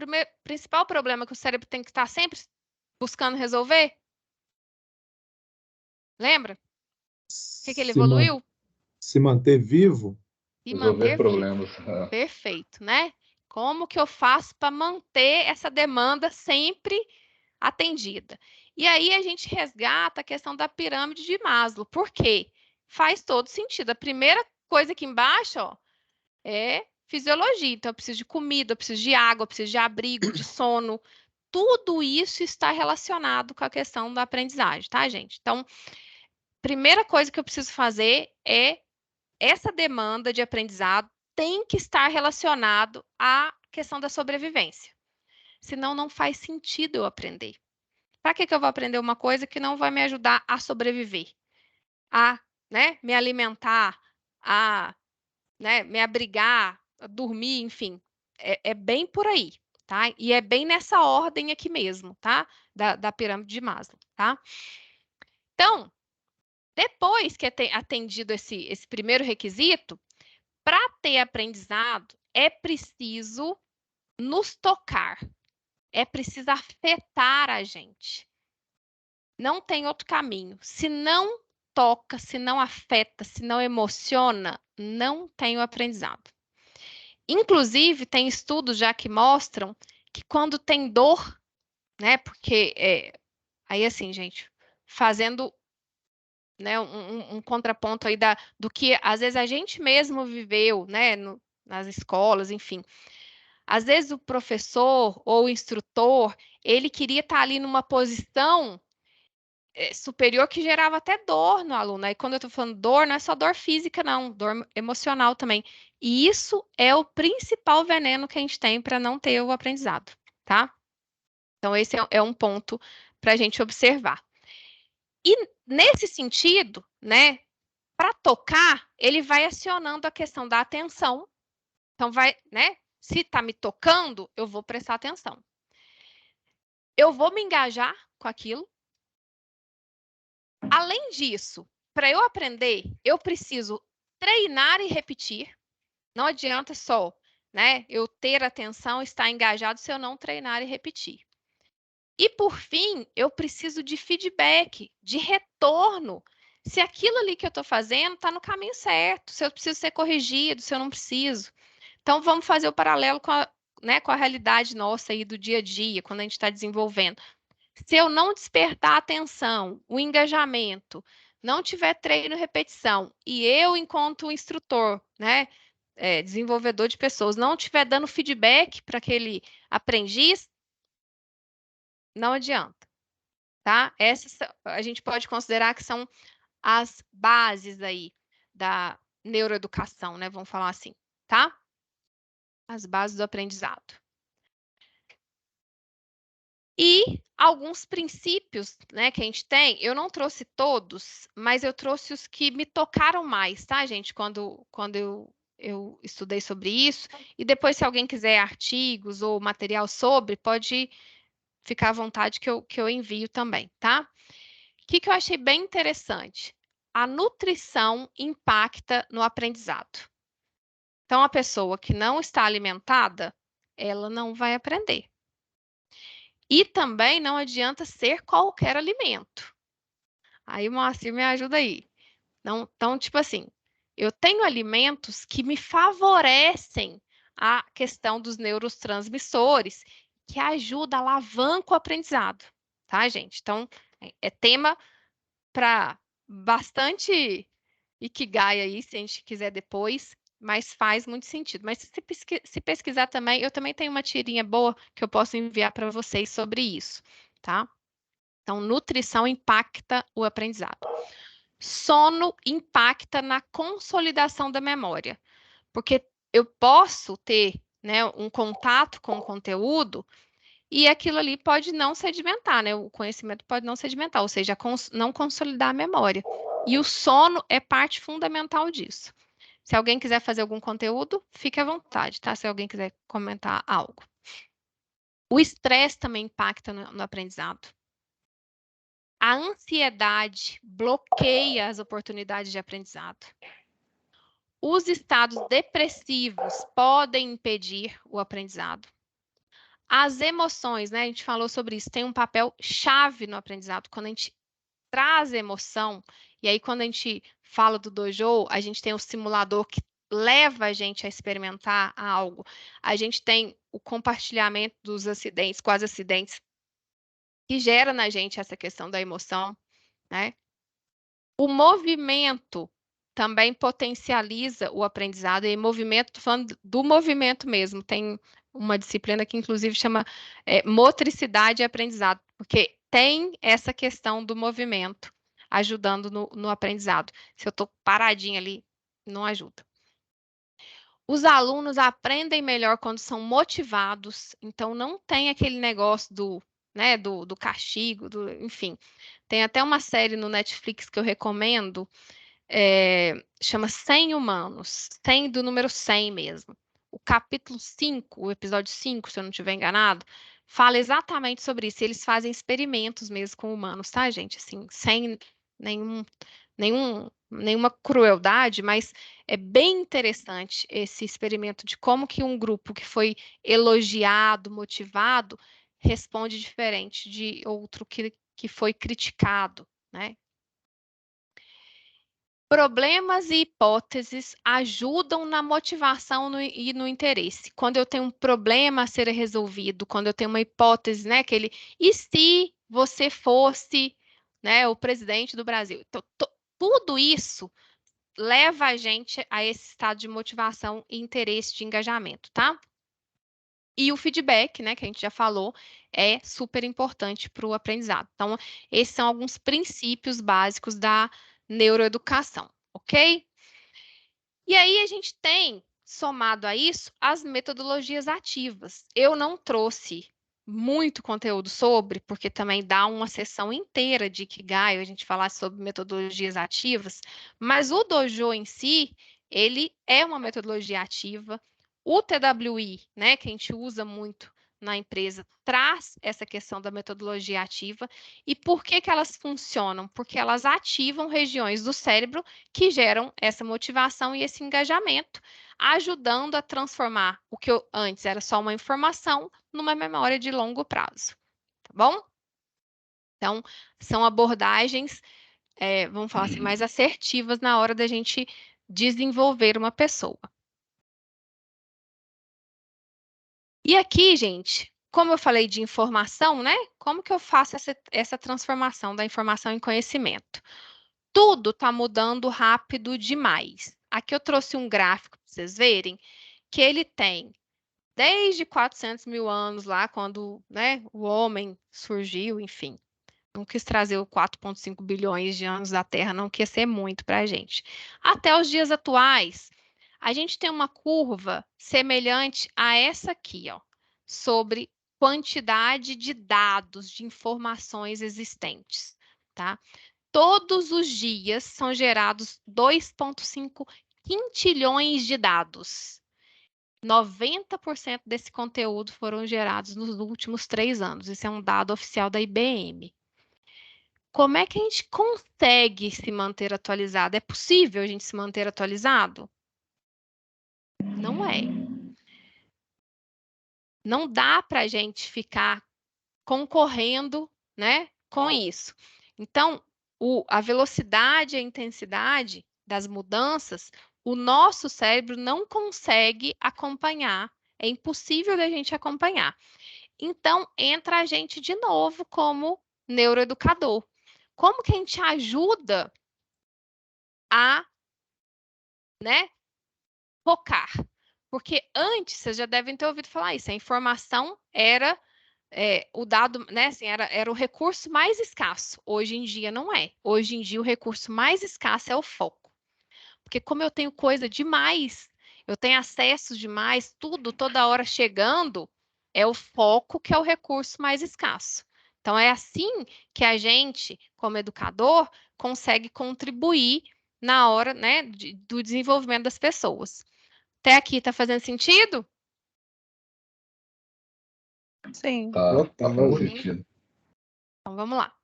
principal problema que o cérebro tem que estar sempre buscando resolver? Lembra? O que ele evoluiu? Se manter vivo. E Resolver manter vivo. problemas. Perfeito, né? Como que eu faço para manter essa demanda sempre atendida? E aí a gente resgata a questão da pirâmide de Maslow. Por quê? Faz todo sentido. A primeira coisa aqui embaixo, ó, é fisiologia. Então, eu preciso de comida, eu preciso de água, eu preciso de abrigo, de sono. Tudo isso está relacionado com a questão da aprendizagem, tá, gente? Então, primeira coisa que eu preciso fazer é essa demanda de aprendizado tem que estar relacionado à questão da sobrevivência. Senão, não faz sentido eu aprender. Para que eu vou aprender uma coisa que não vai me ajudar a sobreviver? A, né, me alimentar, a, né, me abrigar, a dormir, enfim. É bem por aí, tá? E é bem nessa ordem aqui mesmo, tá? Da pirâmide de Maslow, tá? Então, depois que é atendido esse primeiro requisito, para ter aprendizado, é preciso nos tocar, é preciso afetar a gente. Não tem outro caminho. Se não toca, se não afeta, se não emociona, não tem o aprendizado. Inclusive, tem estudos já que mostram que quando tem dor, né? Porque aí assim, gente, fazendo, né, um contraponto aí do que às vezes a gente mesmo viveu, né, nas escolas, enfim. Às vezes o professor ou o instrutor, ele queria estar ali numa posição superior que gerava até dor no aluno. Aí quando eu estou falando dor, não é só dor física, não, dor emocional também. E isso é o principal veneno que a gente tem para não ter o aprendizado, tá? Então, esse é um ponto para a gente observar. E nesse sentido, né, para tocar, ele vai acionando a questão da atenção. Então, vai, né? Se está me tocando, eu vou prestar atenção. Eu vou me engajar com aquilo. Além disso, para eu aprender, eu preciso treinar e repetir. Não adianta só, né, eu ter atenção, estar engajado se eu não treinar e repetir. E por fim, eu preciso de feedback, de retorno. Se aquilo ali que eu estou fazendo está no caminho certo, se eu preciso ser corrigido, se eu não preciso. Então, vamos fazer o paralelo com a realidade nossa aí do dia a dia, quando a gente está desenvolvendo. Se eu não despertar a atenção, o engajamento, não tiver treino e repetição, e eu, enquanto instrutor, né, desenvolvedor de pessoas, não estiver dando feedback para aquele aprendiz, não adianta, tá? Essas a gente pode considerar que são as bases aí da neuroeducação, né? Vamos falar assim, tá? As bases do aprendizado. E alguns princípios, né, que a gente tem, eu não trouxe todos, mas eu trouxe os que me tocaram mais, tá, gente? Quando eu estudei sobre isso. E depois, se alguém quiser artigos ou material sobre, pode ficar à vontade que eu envio também, tá? O que eu achei bem interessante? A nutrição impacta no aprendizado. Então, a pessoa que não está alimentada, ela não vai aprender. E também não adianta ser qualquer alimento. Aí, Moacir, me ajuda aí. Não, então, tipo assim, eu tenho alimentos que me favorecem a questão dos neurotransmissores, que ajuda, alavanca o aprendizado, tá, gente? Então, é tema para bastante Ikigai aí, se a gente quiser depois, mas faz muito sentido. Mas se pesquisar também, eu também tenho uma tirinha boa que eu posso enviar para vocês sobre isso, tá? Então, nutrição impacta o aprendizado. Sono impacta na consolidação da memória, porque eu posso ter, né, um contato com o conteúdo e aquilo ali pode não sedimentar, né? O conhecimento pode não sedimentar, ou seja, não consolidar a memória. E o sono é parte fundamental disso. Se alguém quiser fazer algum conteúdo, fique à vontade, tá? Se alguém quiser comentar algo. O estresse também impacta no aprendizado. A ansiedade bloqueia as oportunidades de aprendizado. Os estados depressivos podem impedir o aprendizado. As emoções, né? A gente falou sobre isso, tem um papel chave no aprendizado. Quando a gente traz emoção, e aí quando a gente fala do dojo, a gente tem o simulador que leva a gente a experimentar algo. A gente tem o compartilhamento dos acidentes, quase acidentes, que gera na gente essa questão da emoção, né? O movimento também potencializa o aprendizado, e movimento, tô falando do movimento mesmo, tem uma disciplina que inclusive chama motricidade e aprendizado, porque tem essa questão do movimento ajudando no aprendizado. Se eu estou paradinha ali, não ajuda. Os alunos aprendem melhor quando são motivados, então não tem aquele negócio do castigo, enfim. Tem até uma série no Netflix que eu recomendo, chama 100 Humanos, 100 do número 100 mesmo. O capítulo 5, o episódio 5, se eu não estiver enganado, fala exatamente sobre isso. Eles fazem experimentos mesmo com humanos, tá, gente? Assim, sem nenhuma crueldade, mas é bem interessante esse experimento de como que um grupo que foi elogiado, motivado, responde diferente de outro que foi criticado, né? Problemas e hipóteses ajudam na motivação e no interesse. Quando eu tenho um problema a ser resolvido, quando eu tenho uma hipótese, né, e se você fosse, né, o presidente do Brasil? Então, tudo isso leva a gente a esse estado de motivação e interesse de engajamento, tá? E o feedback, né, que a gente já falou, é super importante para o aprendizado. Então, esses são alguns princípios básicos da neuroeducação, ok? E aí a gente tem, somado a isso, as metodologias ativas. Eu não trouxe muito conteúdo sobre, porque também dá uma sessão inteira de Ikigai, a gente falar sobre metodologias ativas, mas o Dojo em si, ele é uma metodologia ativa. O TWI, né, que a gente usa muito na empresa, traz essa questão da metodologia ativa. E por que que elas funcionam? Porque elas ativam regiões do cérebro que geram essa motivação e esse engajamento, ajudando a transformar o que antes era só uma informação numa memória de longo prazo, tá bom? Então, são abordagens, vamos falar assim, mais assertivas na hora da gente desenvolver uma pessoa. E aqui, gente, como eu falei de informação, né? Como que eu faço essa transformação da informação em conhecimento? Tudo está mudando rápido demais. Aqui eu trouxe um gráfico para vocês verem que ele tem desde 400 mil anos lá, quando, né, o homem surgiu, enfim. Não quis trazer o 4,5 bilhões de anos da Terra, não quis ser muito para a gente. Até os dias atuais, a gente tem uma curva semelhante a essa aqui, ó, sobre quantidade de dados, de informações existentes, tá? Todos os dias são gerados 2,5 quintilhões de dados. 90% desse conteúdo foram gerados nos últimos 3 anos. Isso é um dado oficial da IBM. Como é que a gente consegue se manter atualizado? É possível a gente se manter atualizado? Não é. Não dá para a gente ficar concorrendo, né, com isso. Então, a velocidade e a intensidade das mudanças, o nosso cérebro não consegue acompanhar. É impossível da gente acompanhar. Então, entra a gente de novo como neuroeducador. Como que a gente ajuda a né, focar. Porque antes, vocês já devem ter ouvido falar isso, a informação era o dado, né, assim, era o recurso mais escasso. Hoje em dia não é. Hoje em dia o recurso mais escasso é o foco. Porque como eu tenho coisa demais, eu tenho acesso demais, tudo toda hora chegando, é o foco que é o recurso mais escasso. Então é assim que a gente, como educador, consegue contribuir na hora, né, do desenvolvimento das pessoas. Até aqui está fazendo sentido? Sim. Tá fazendo Total. sentido. Então vamos lá.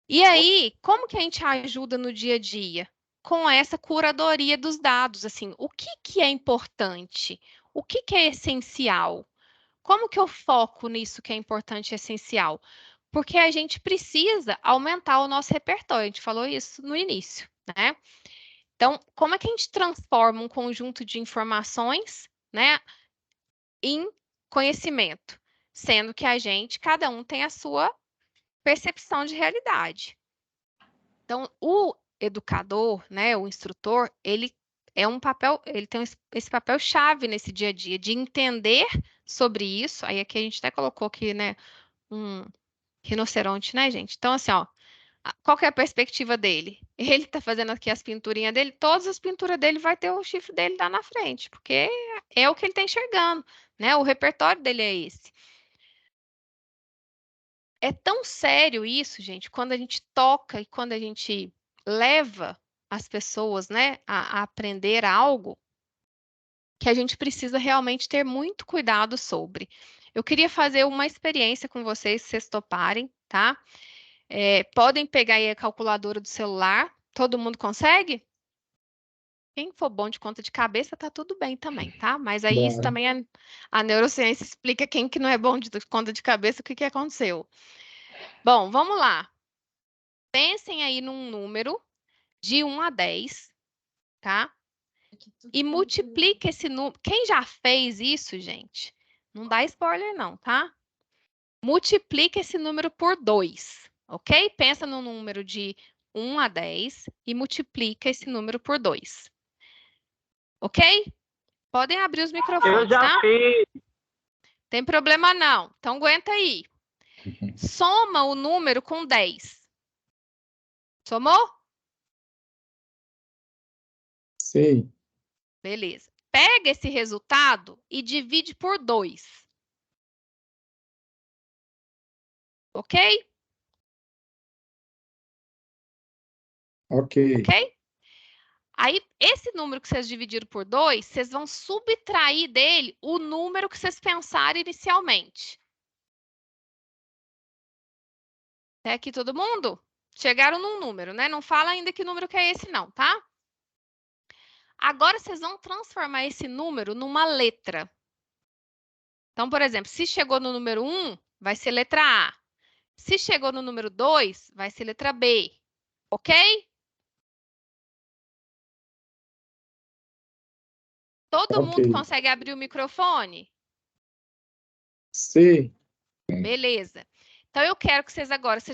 E aí, como que a gente ajuda no dia a dia? Com essa curadoria dos dados, assim, o que que é importante? O que que é essencial? Como que eu foco nisso que é importante e essencial? Porque a gente precisa aumentar o nosso repertório, a gente falou isso no início, né? Então, como é que a gente transforma um conjunto de informações, né, em conhecimento? Sendo que cada um tem a sua percepção de realidade. Então, o educador, né, o instrutor, ele tem esse papel chave nesse dia a dia de entender sobre isso. Aí aqui a gente até colocou aqui, né, um rinoceronte, né, gente? Então, assim, ó, qual que é a perspectiva dele? Ele tá fazendo aqui as pinturinhas dele, todas as pinturas dele vai ter o chifre dele lá na frente, porque é o que ele tá enxergando, né? O repertório dele é esse. É tão sério isso, gente, quando a gente toca e quando a gente leva as pessoas, né, a aprender algo, que a gente precisa realmente ter muito cuidado sobre. Eu queria fazer uma experiência com vocês, se vocês toparem, tá? Podem pegar aí a calculadora do celular. Todo mundo consegue? Quem for bom de conta de cabeça, tá tudo bem também, tá? Mas aí isso Bora. também a neurociência explica quem que não é bom de conta de cabeça, o que que aconteceu. Bom, vamos lá. Pensem aí num número de 1 a 10, tá? E multiplique esse número. Quem já fez isso, gente? Não dá spoiler, não, tá? Multiplique esse número por 2, ok? Pensa no número de 1 a 10 e multiplica esse número por 2. Ok? Podem abrir os Eu microfones, já tá? fiz. Tem problema não. Então aguenta aí. Soma o número com 10. Somou? Sim. Beleza. Pega esse resultado e divide por 2. Ok? Ok. Ok? Aí, esse número que vocês dividiram por 2, vocês vão subtrair dele o número que vocês pensaram inicialmente. Até aqui todo mundo? Chegaram num número, né? Não fala ainda que número que é esse não, tá? Agora, vocês vão transformar esse número numa letra. Então, por exemplo, se chegou no número 1, vai ser letra A. Se chegou no número 2, vai ser letra B. Ok? Todo mundo Ok. consegue abrir o microfone? Sim. Beleza. Então, eu quero que vocês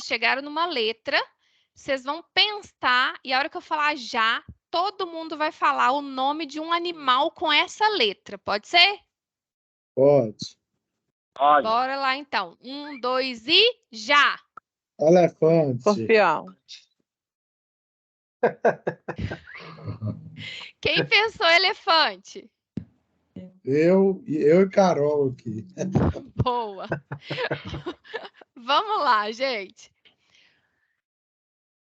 chegaram numa letra, vocês vão pensar, e a hora que eu falar já, todo mundo vai falar o nome de um animal com essa letra. Pode ser? Pode. Olha, Bora lá, então. 1, 2 e já! Elefante. Escorpião. Quem pensou elefante? Eu e Carol aqui. Boa! Vamos lá, gente.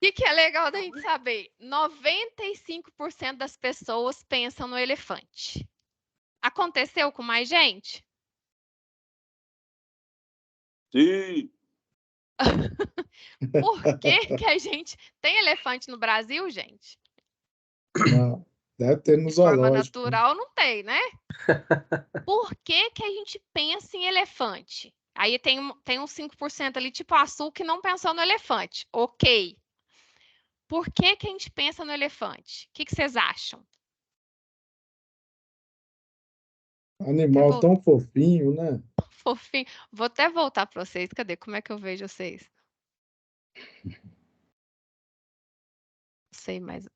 O que é legal da gente saber? 95% das pessoas pensam no elefante. Aconteceu com mais gente? Sim. Por que que a gente... Tem elefante no Brasil, gente? Não. Deve ter no De forma zoológico. natural, não tem, né? Por que que a gente pensa em elefante? Aí tem uns 5% ali, tipo azul, que não pensou no elefante. Ok. Por que que a gente pensa no elefante? O que que vocês acham? Animal tão fofinho, né? Fofinho. Vou até voltar para vocês. Cadê? Como é que eu vejo vocês? sei mais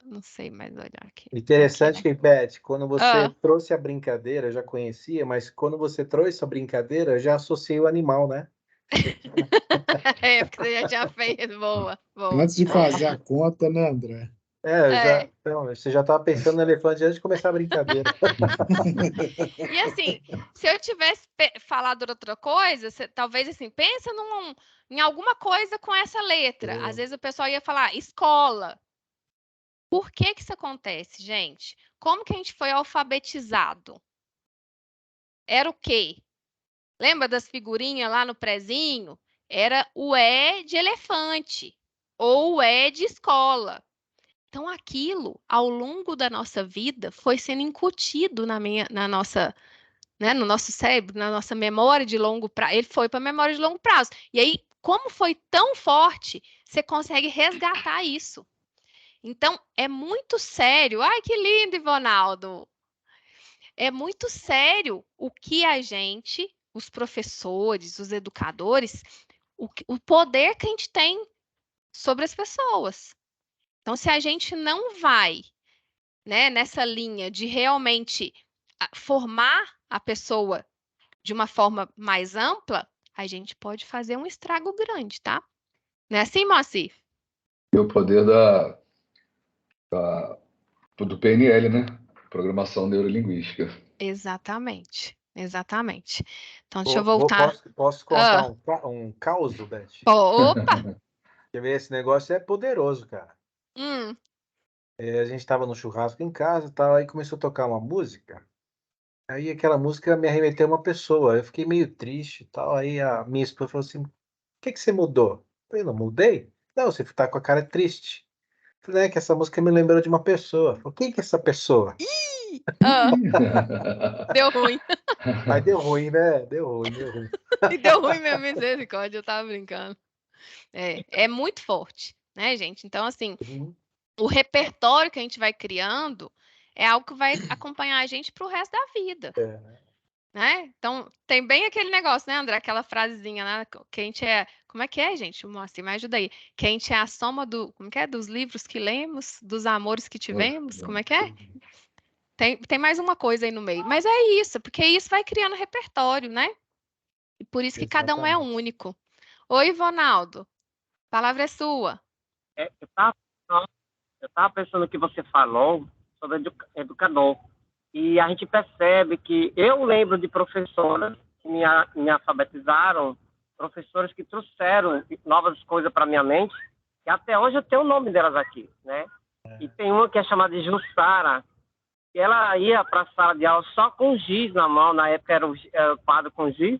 olhar aqui. Interessante Aqui, que, Beth, quando você Ah. trouxe a brincadeira, eu já conhecia, mas quando você trouxe a brincadeira, eu já associei o animal, né? É, porque você já tinha feito. Boa. Antes de fazer a conta, né, André? Então, você já estava pensando no elefante antes de começar a brincadeira. E assim, se eu tivesse falado outra coisa, talvez assim, pensa em alguma coisa com essa letra. Às vezes o pessoal ia falar escola. Por que isso acontece, gente? Como que a gente foi alfabetizado? Era o quê? Lembra das figurinhas lá no prezinho? Era o E de elefante ou o E de escola. Então, aquilo, ao longo da nossa vida, foi sendo incutido na nossa, né, no nosso cérebro, na nossa memória de longo prazo. Ele foi para a memória de longo prazo. E aí, como foi tão forte, você consegue resgatar isso. Então, é muito sério. Ai, que lindo, Ivonaldo! É muito sério o que a gente, os professores, os educadores, o poder que a gente tem sobre as pessoas. Então, se a gente não vai, né, nessa linha de realmente formar a pessoa de uma forma mais ampla, a gente pode fazer um estrago grande, tá? Não é assim, Moacir? E o poder do PNL, né? Programação Neurolinguística. Exatamente. Então, deixa eu voltar. Posso contar um caos, Beth? Opa! Quer ver? Esse negócio é poderoso, cara. A gente estava no churrasco em casa e tal, aí começou a tocar uma música. Aí aquela música me arremeteu a uma pessoa. Eu fiquei meio triste e tal. Aí a minha esposa falou assim: o que você mudou? Eu falei, não mudei? Não, você tá com a cara triste. Eu falei, é que essa música me lembrou de uma pessoa. Eu falei, quem que é essa pessoa? Deu ruim. Aí deu ruim, né? Deu ruim. E deu ruim mesmo, misericórdia, eu tava brincando. É muito forte, né, gente? Então, assim, o repertório que a gente vai criando é algo que vai acompanhar a gente pro resto da vida. Né? Então, tem bem aquele negócio, né, André? Aquela frasezinha, né? Que a gente é. Como é que é, gente? Moacir, me ajuda aí. Que a gente é a soma como que é? Dos livros que lemos, dos amores que tivemos. Como é que é? Tem mais uma coisa aí no meio. Mas é isso, porque isso vai criando repertório, né? E por isso que cada um é único. Oi, Ivonaldo. A palavra é sua. Eu estava pensando no que você falou sobre educador. E a gente percebe que eu lembro de professoras que me alfabetizaram, professoras que trouxeram novas coisas para minha mente, e até hoje eu tenho o nome delas aqui, né? E tem uma que é chamada de Jussara, que ela ia para a sala de aula só com giz na mão, na época era o quadro com giz,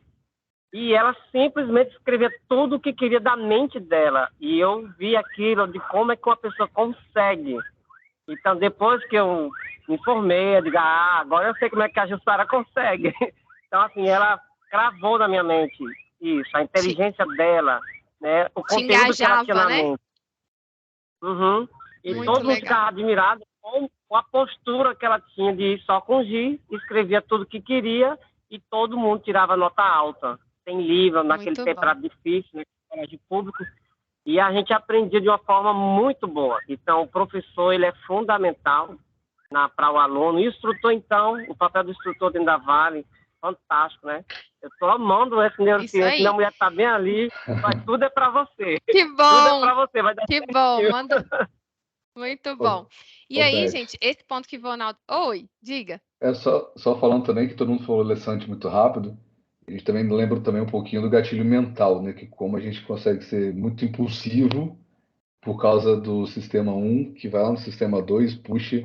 e ela simplesmente escrevia tudo o que queria da mente dela. E eu vi aquilo de como é que uma pessoa consegue. Então, depois que eu me formei, eu digo, agora eu sei como é que a Jussara consegue. Então, assim, ela cravou na minha mente isso, a inteligência dela, né? O conteúdo que ela tinha na mente. E muito todos legal. ficavam admirados com a postura que ela tinha de ir só com giz, escrevia tudo que queria e todo mundo tirava nota alta. Tem livro, naquele tempo era difícil, né? Colégio público. E a gente aprendia de uma forma muito boa. Então, o professor, ele é fundamental para o aluno. E o instrutor, então, o papel do instrutor dentro da Vale, fantástico, né? Eu estou amando esse neurociência, minha mulher está bem ali, mas tudo é para você. Que bom! Tudo é para você, vai dar que certinho. bom, manda... Muito bom. E aí, Beth, gente, esse ponto que o Ivonaldo... Oi, diga. Só falando também que todo mundo falou Alessandro muito rápido, a gente também lembra também um pouquinho do gatilho mental, né? Que como a gente consegue ser muito impulsivo por causa do sistema 1, que vai lá no sistema 2, puxa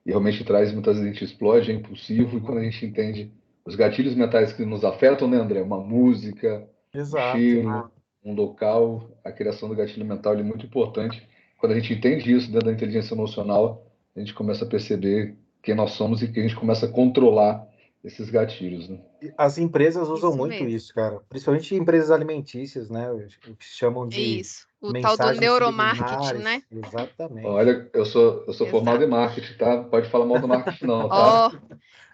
e realmente traz, muitas vezes a gente explode, é impulsivo, e quando a gente entende os gatilhos mentais que nos afetam, né, André? Uma música, um cheiro, um local, a criação do gatilho mental é muito importante. Quando a gente entende isso dentro da inteligência emocional, a gente começa a perceber quem nós somos e que a gente começa a controlar esses gatilhos, né? As empresas usam muito isso, cara. Principalmente empresas alimentícias, né? O que chamam de o tal do neuromarketing, né? Exatamente. Olha, eu sou formado em marketing, tá? Pode falar mal do marketing não, tá?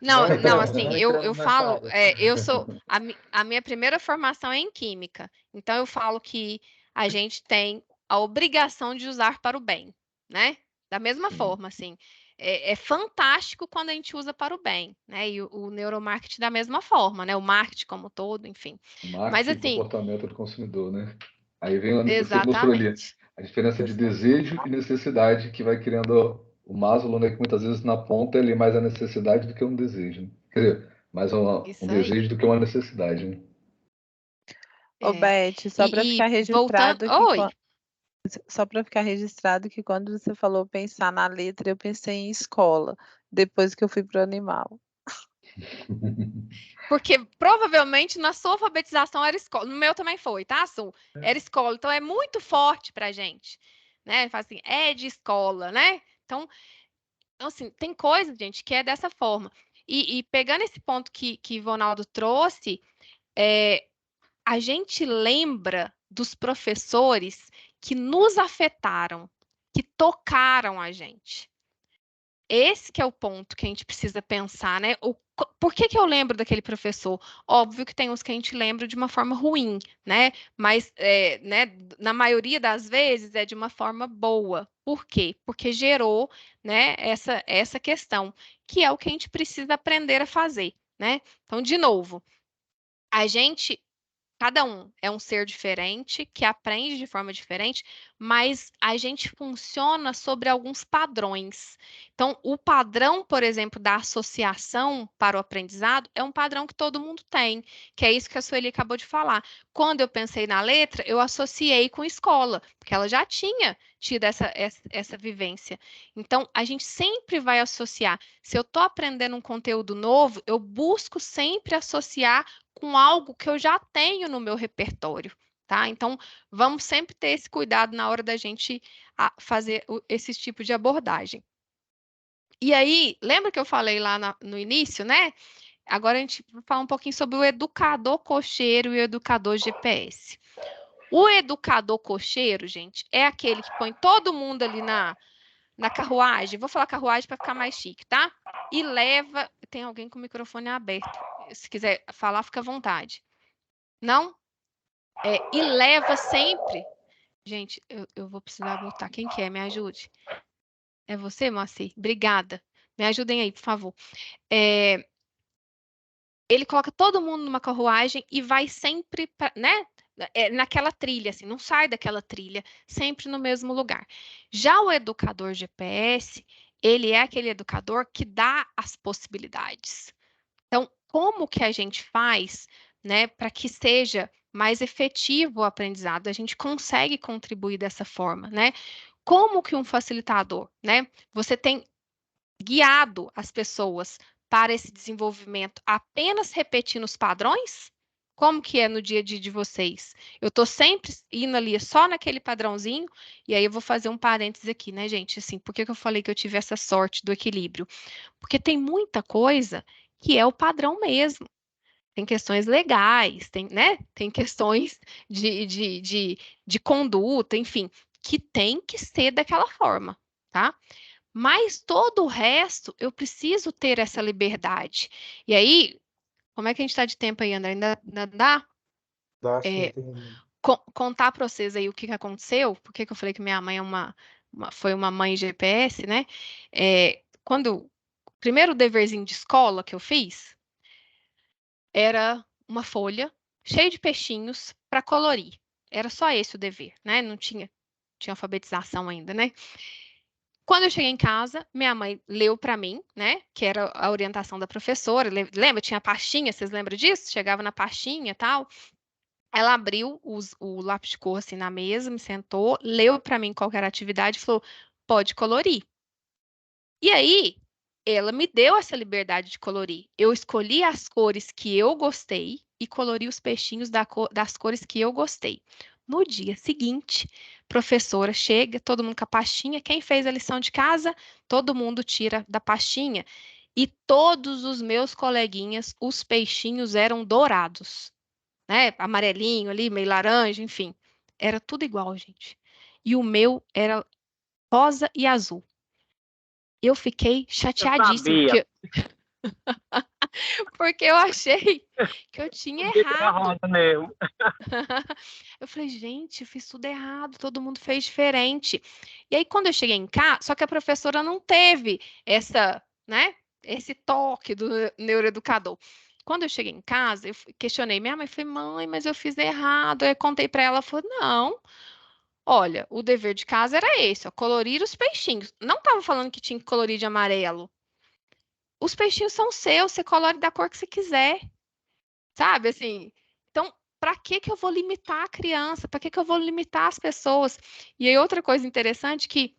Não, assim, eu falo, a minha primeira formação é em química. Então, eu falo que a gente tem a obrigação de usar para o bem, né? Da mesma forma, assim, é fantástico quando a gente usa para o bem, né? E o neuromarketing da mesma forma, né? O marketing como um todo, enfim. O Mas marketing e assim, comportamento do consumidor, né? Aí vem, você mostrou ali exatamente. a diferença de desejo e necessidade que vai criando o Maslow, né? Que muitas vezes na ponta ele é mais a necessidade do que um desejo, né? Quer dizer, mais um Isso aí. desejo do que uma necessidade, né? Ô, É. Beth, só para ficar Voltando. registrado que Oi. só para ficar registrado que quando você falou pensar na letra, eu pensei em escola, depois que eu fui pro animal. Porque provavelmente na sua alfabetização era escola. No meu também foi, tá, Su? Era escola. Então é muito forte pra gente, né? Fala assim, é de escola, né? Então, assim, tem coisa, gente, que é dessa forma. E pegando esse ponto que Ronaldo trouxe, a gente lembra dos professores que nos afetaram, que tocaram a gente. Esse que é o ponto que a gente precisa pensar, né? Por que eu lembro daquele professor? Óbvio que tem uns que a gente lembra de uma forma ruim, né? Mas, né, na maioria das vezes é de uma forma boa. Por quê? Porque gerou, né, essa questão, que é o que a gente precisa aprender a fazer, né? Então, de novo, cada um é um ser diferente, que aprende de forma diferente, mas a gente funciona sobre alguns padrões. Então, o padrão, por exemplo, da associação para o aprendizado é um padrão que todo mundo tem, que é isso que a Sueli acabou de falar. Quando eu pensei na letra, eu associei com escola, porque ela já tinha tido essa vivência. Então, a gente sempre vai associar. Se eu estou aprendendo um conteúdo novo, eu busco sempre associar com algo que eu já tenho no meu repertório, tá? Então, vamos sempre ter esse cuidado na hora da gente fazer esse tipo de abordagem. E aí, lembra que eu falei lá no início, né? Agora a gente vai falar um pouquinho sobre o educador cocheiro e o educador GPS. O educador cocheiro, gente, é aquele que põe todo mundo ali na carruagem. Vou falar carruagem para ficar mais chique, tá? E leva. Tem alguém com o microfone aberto. Se quiser falar, fica à vontade. Não? E leva sempre. Gente, eu vou precisar botar. Quem que é? Me ajude. É você, Moacir? Obrigada. Me ajudem aí, por favor. Ele coloca todo mundo numa carruagem e vai sempre, né? Naquela trilha, assim, não sai daquela trilha, sempre no mesmo lugar. Já o educador GPS, ele é aquele educador que dá as possibilidades. Então, como que a gente faz, né, para que seja mais efetivo o aprendizado? A gente consegue contribuir dessa forma, né? Como que um facilitador, né? Você tem guiado as pessoas para esse desenvolvimento apenas repetindo os padrões? Como que é no dia a dia de vocês? Eu estou sempre indo ali só naquele padrãozinho, e aí eu vou fazer um parênteses aqui, né, gente? Assim, por que eu falei que eu tive essa sorte do equilíbrio? Porque tem muita coisa que é o padrão mesmo. Tem questões legais, tem, né? Tem questões de conduta, enfim, que tem que ser daquela forma, tá? Mas todo o resto, eu preciso ter essa liberdade. E aí, como é que a gente está de tempo aí, André? Ainda dá? Dá sim, É, contar para vocês aí o que aconteceu, porque que eu falei que minha mãe foi uma mãe GPS, né? O primeiro deverzinho de escola que eu fiz era uma folha cheia de peixinhos para colorir. Era só esse o dever, né? Não tinha alfabetização ainda, né? Quando eu cheguei em casa, minha mãe leu para mim, né? Que era a orientação da professora. Lembra? Tinha a pastinha, vocês lembram disso? Chegava na pastinha e tal. Ela abriu o lápis de cor assim na mesa, me sentou, leu para mim qual era a atividade e falou: pode colorir. E aí, ela me deu essa liberdade de colorir. Eu escolhi as cores que eu gostei e colori os peixinhos das cores que eu gostei. No dia seguinte, professora chega, todo mundo com a pastinha. Quem fez a lição de casa? Todo mundo tira da pastinha. E todos os meus coleguinhas, os peixinhos eram dourados, né? Amarelinho ali, meio laranja, enfim. Era tudo igual, gente. E o meu era rosa e azul. Eu fiquei Eu chateadíssima, sabia. porque Porque eu achei que eu tinha Bico da errado. roda mesmo. Eu falei, gente, eu fiz tudo errado, todo mundo fez diferente. E aí, quando eu cheguei em casa, só que a professora não teve esse toque do neuroeducador. Quando eu cheguei em casa, eu questionei minha mãe, falei, mãe, mas eu fiz errado. Aí eu contei para ela, ela falou, não, olha, o dever de casa era esse, ó, colorir os peixinhos. Não estava falando que tinha que colorir de amarelo. Os peixinhos são seus, você colore da cor que você quiser. Sabe, assim, então, para que que eu vou limitar a criança? Para que que eu vou limitar as pessoas? E aí, outra coisa interessante que,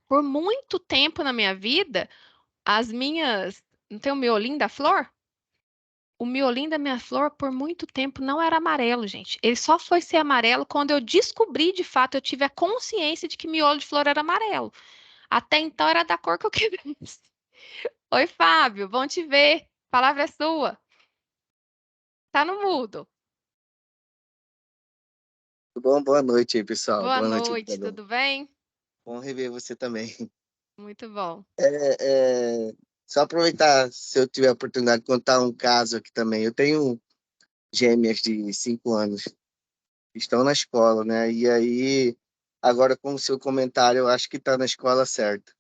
por muito tempo na minha vida, não tem o miolim da flor? O miolim da minha flor, por muito tempo, não era amarelo, gente. Ele só foi ser amarelo quando eu descobri, de fato, eu tive a consciência de que miolo de flor era amarelo. Até então, era da cor que eu quisesse. Oi, Fábio, bom te ver. A palavra é sua. Tá no mudo. Tudo bom? Boa noite aí, pessoal. Boa Boa noite, noite, educador. tudo bem? Bom rever você também. Muito bom. Só aproveitar, se eu tiver a oportunidade de contar um caso aqui também. Eu tenho gêmeas de 5 anos que estão na escola, né? E aí, agora com o seu comentário, eu acho que está na escola certa.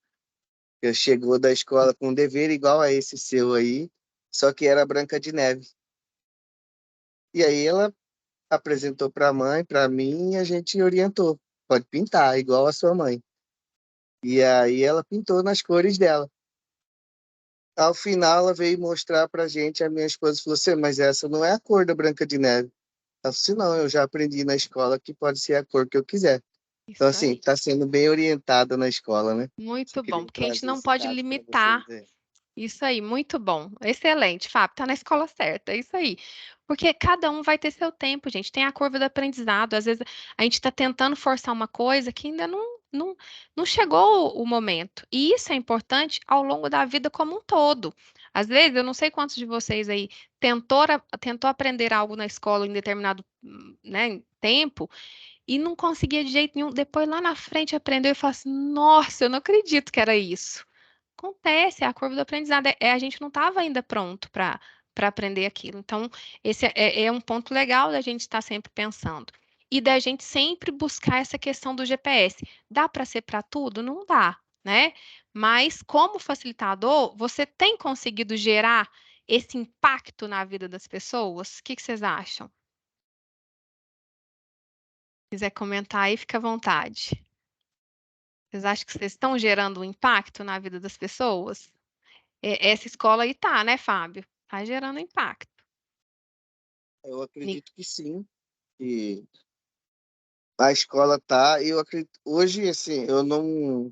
Eu chegou da escola com um dever igual a esse seu aí, só que era Branca de Neve. E aí ela apresentou para a mãe, para mim, e a gente orientou. Pode pintar, igual a sua mãe. E aí ela pintou nas cores dela. Ao final, ela veio mostrar pra gente, a minha esposa falou assim, mas essa não é a cor da Branca de Neve. Ela falou assim, não, eu já aprendi na escola que pode ser a cor que eu quiser. Então, Isso assim, aí. está sendo bem orientada na escola, né? Muito Só bom, queria porque a gente trazer não esse pode caso para limitar. vocês aí. Isso aí, muito bom. Excelente, Fábio, tá na escola certa, é isso aí. Porque cada um vai ter seu tempo, gente. Tem a curva do aprendizado. Às vezes a gente está tentando forçar uma coisa que ainda não chegou o momento. E isso é importante ao longo da vida como um todo. Às vezes, eu não sei quantos de vocês aí tentou aprender algo na escola em determinado, tempo e não conseguia de jeito nenhum. Depois, lá na frente, aprendeu e falou assim: Nossa, eu não acredito que era isso. Acontece, é a curva do aprendizado. A gente não estava ainda pronto para aprender aquilo. Então, esse é um ponto legal da gente estar sempre pensando. E da gente sempre buscar essa questão do GPS. Dá para ser para tudo? Não dá, né? Mas, como facilitador, você tem conseguido gerar esse impacto na vida das pessoas? O que vocês acham? Quiser comentar aí, fica à vontade. Vocês acham que vocês estão gerando um impacto na vida das pessoas? Essa escola aí tá, né, Fábio? Tá gerando impacto. Eu acredito que sim, que a escola tá. Eu acredito, hoje, assim, eu não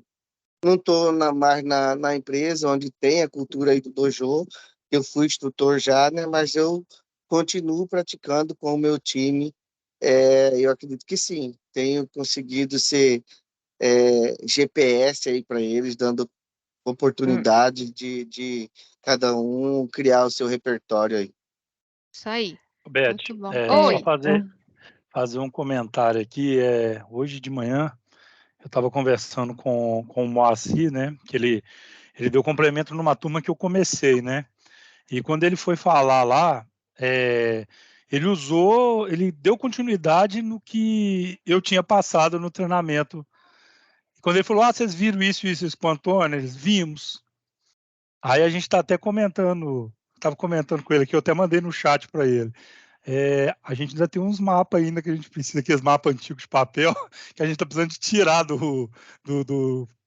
estou mais na empresa onde tem a cultura aí do dojo. Eu fui instrutor já, né? Mas eu continuo praticando com o meu time. Eu acredito que sim. Tenho conseguido ser GPS aí para eles, dando oportunidade de cada um criar o seu repertório aí. Isso aí. Beth, Muito bom. só Oi. fazer um comentário aqui. Hoje de manhã eu estava conversando com o Moacir, né? Que ele deu complemento numa turma que eu comecei, né? E quando ele foi falar lá, ele deu continuidade no que eu tinha passado no treinamento. E quando ele falou, vocês viram isso com o Antônio? Eles vimos. Aí a gente está até estava comentando com ele aqui, eu até mandei no chat para ele. A gente ainda tem uns mapas ainda que a gente precisa, aqueles mapas antigos de papel, que a gente está precisando de tirar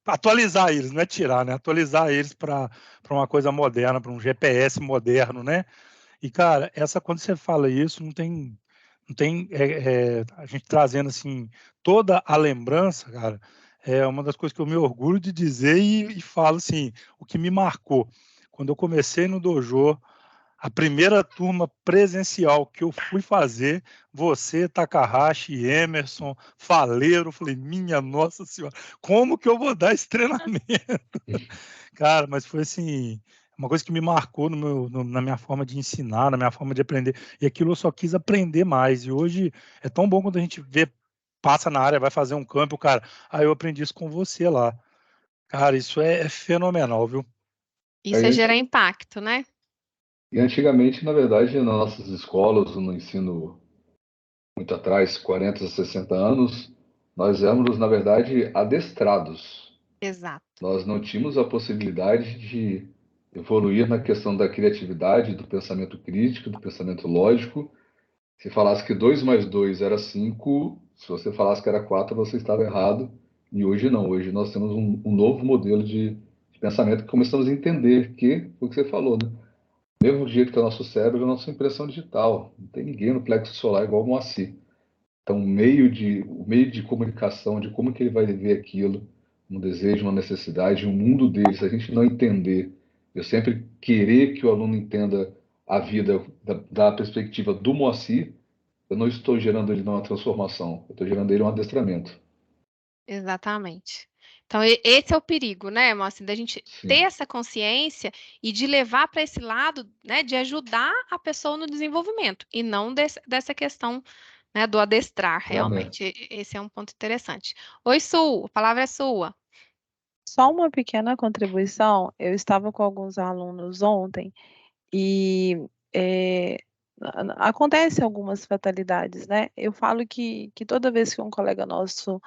atualizar eles, não é tirar, né? Atualizar eles para uma coisa moderna, para um GPS moderno, né? E, cara, quando você fala isso, não tem a gente trazendo assim toda a lembrança, cara, é uma das coisas que eu me orgulho de dizer e falo assim, o que me marcou. Quando eu comecei no dojo, a primeira turma presencial que eu fui fazer, você, Takahashi, Emerson, Faleiro, falei, minha nossa senhora, como que eu vou dar esse treinamento? Cara, mas foi assim, uma coisa que me marcou na minha forma de ensinar, na minha forma de aprender, e aquilo eu só quis aprender mais, e hoje é tão bom quando a gente passa na área, vai fazer um campo, cara, eu aprendi isso com você lá. Cara, isso é fenomenal, viu? Isso é gerar impacto, né? E antigamente, na verdade, nas nossas escolas, no ensino muito atrás, 40, 60 anos, nós éramos, na verdade, adestrados. Exato. Nós não tínhamos a possibilidade de evoluir na questão da criatividade, do pensamento crítico, do pensamento lógico. Se falasse que 2 mais 2 era 5, se você falasse que era 4, você estava errado. E hoje não. Hoje nós temos um novo modelo de pensamento que começamos a entender que, foi o que você falou, né? Mesmo jeito que é o nosso cérebro, é a nossa impressão digital. Não tem ninguém no plexo solar igual o Moacir. Então, o meio de comunicação, de como que ele vai viver aquilo, um desejo, uma necessidade, um mundo dele, se a gente não entender, eu sempre querer que o aluno entenda a vida da perspectiva do Moacir, eu não estou gerando ele numa transformação, eu estou gerando ele um adestramento. Exatamente. Então, esse é o perigo, né, Moacir, da gente ter essa consciência e de levar para esse lado, né, de ajudar a pessoa no desenvolvimento, e não dessa questão, né, do adestrar, realmente. Esse é um ponto interessante. Oi, Su, a palavra é sua. Só uma pequena contribuição. Eu estava com alguns alunos ontem e acontece algumas fatalidades, né? Eu falo que toda vez que um colega nosso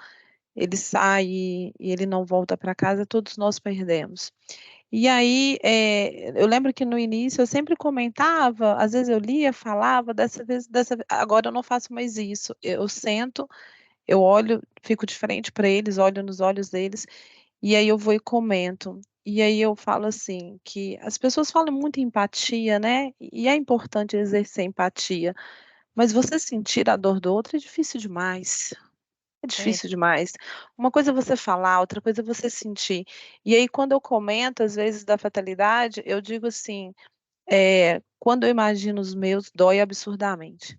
ele sai e ele não volta para casa, todos nós perdemos. E aí, eu lembro que no início eu sempre comentava, às vezes eu lia, falava, agora eu não faço mais isso. Eu sento, eu olho, fico de frente para eles, olho nos olhos deles, e aí eu vou e comento. E aí eu falo assim, que as pessoas falam muito em empatia, né? E é importante exercer empatia, mas você sentir a dor do outro é difícil demais. É difícil demais. Uma coisa é você falar, outra coisa é você sentir. E aí, quando eu comento, às vezes, da fatalidade, eu digo assim, quando eu imagino os meus, dói absurdamente.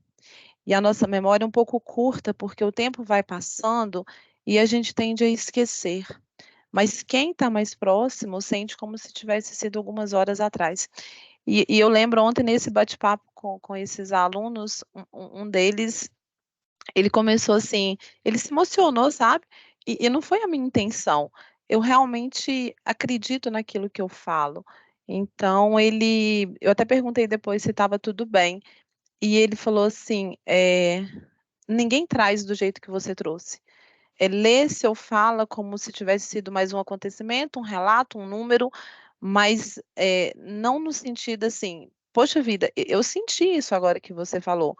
E a nossa memória é um pouco curta, porque o tempo vai passando e a gente tende a esquecer. Mas quem está mais próximo sente como se tivesse sido algumas horas atrás. E eu lembro ontem, nesse bate-papo com esses alunos, um deles ele começou assim, ele se emocionou, sabe? E não foi a minha intenção. Eu realmente acredito naquilo que eu falo. Então eu até perguntei depois se estava tudo bem. E ele falou assim, ninguém traz do jeito que você trouxe. Lê-se ou fala como se tivesse sido mais um acontecimento, um relato, um número, mas não no sentido assim, poxa vida, eu senti isso agora que você falou.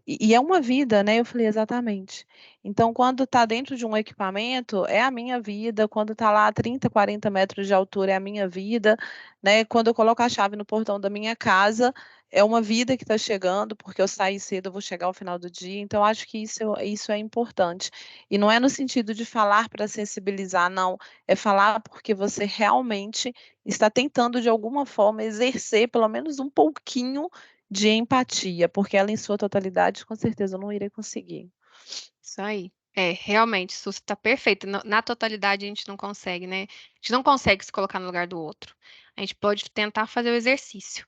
E é uma vida, né? Eu falei, exatamente. Então, quando está dentro de um equipamento, é a minha vida. Quando está lá a 30, 40 metros de altura, é a minha vida, né? Quando eu coloco a chave no portão da minha casa, é uma vida que está chegando, porque eu saí cedo, eu vou chegar ao final do dia. Então, acho que isso é importante. E não é no sentido de falar para sensibilizar, não. É falar porque você realmente está tentando, de alguma forma, exercer pelo menos um pouquinho de empatia, porque ela em sua totalidade, com certeza, eu não irei conseguir. Isso aí. Realmente, Su, está perfeito. Na totalidade, a gente não consegue, né? A gente não consegue se colocar no lugar do outro. A gente pode tentar fazer o exercício.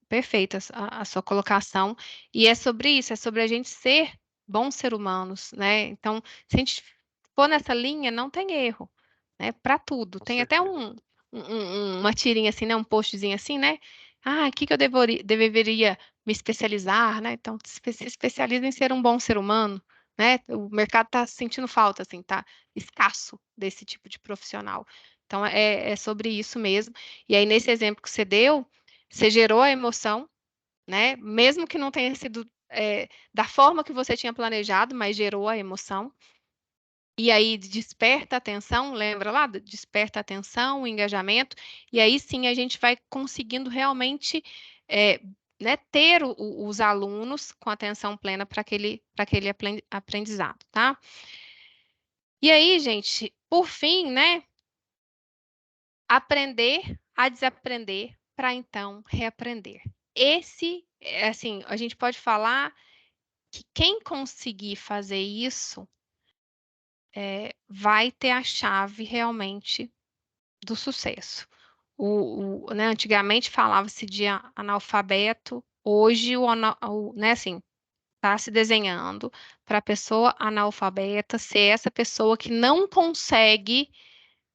Perfeita a sua colocação. E é sobre isso, é sobre a gente ser bons seres humanos, né? Então, se a gente for nessa linha, não tem erro, né? Para tudo. Tem até uma tirinha assim, né? Um postzinho assim, né? O que eu deveria me especializar, né? Então, se especializa em ser um bom ser humano, né? O mercado está sentindo falta, assim, tá escasso desse tipo de profissional. Então, é sobre isso mesmo. E aí, nesse exemplo que você deu, você gerou a emoção, né? Mesmo que não tenha sido da forma que você tinha planejado, mas gerou a emoção. E aí desperta a atenção, lembra lá? Desperta a atenção, o engajamento, e aí sim a gente vai conseguindo realmente né, ter os alunos com atenção plena para aquele aprendizado, tá? E aí, gente, por fim, né? Aprender a desaprender para então reaprender. Esse, assim, a gente pode falar que quem conseguir fazer isso vai ter a chave realmente do sucesso. Né, antigamente falava-se de analfabeto, hoje né, assim, está se desenhando para a pessoa analfabeta ser essa pessoa que não consegue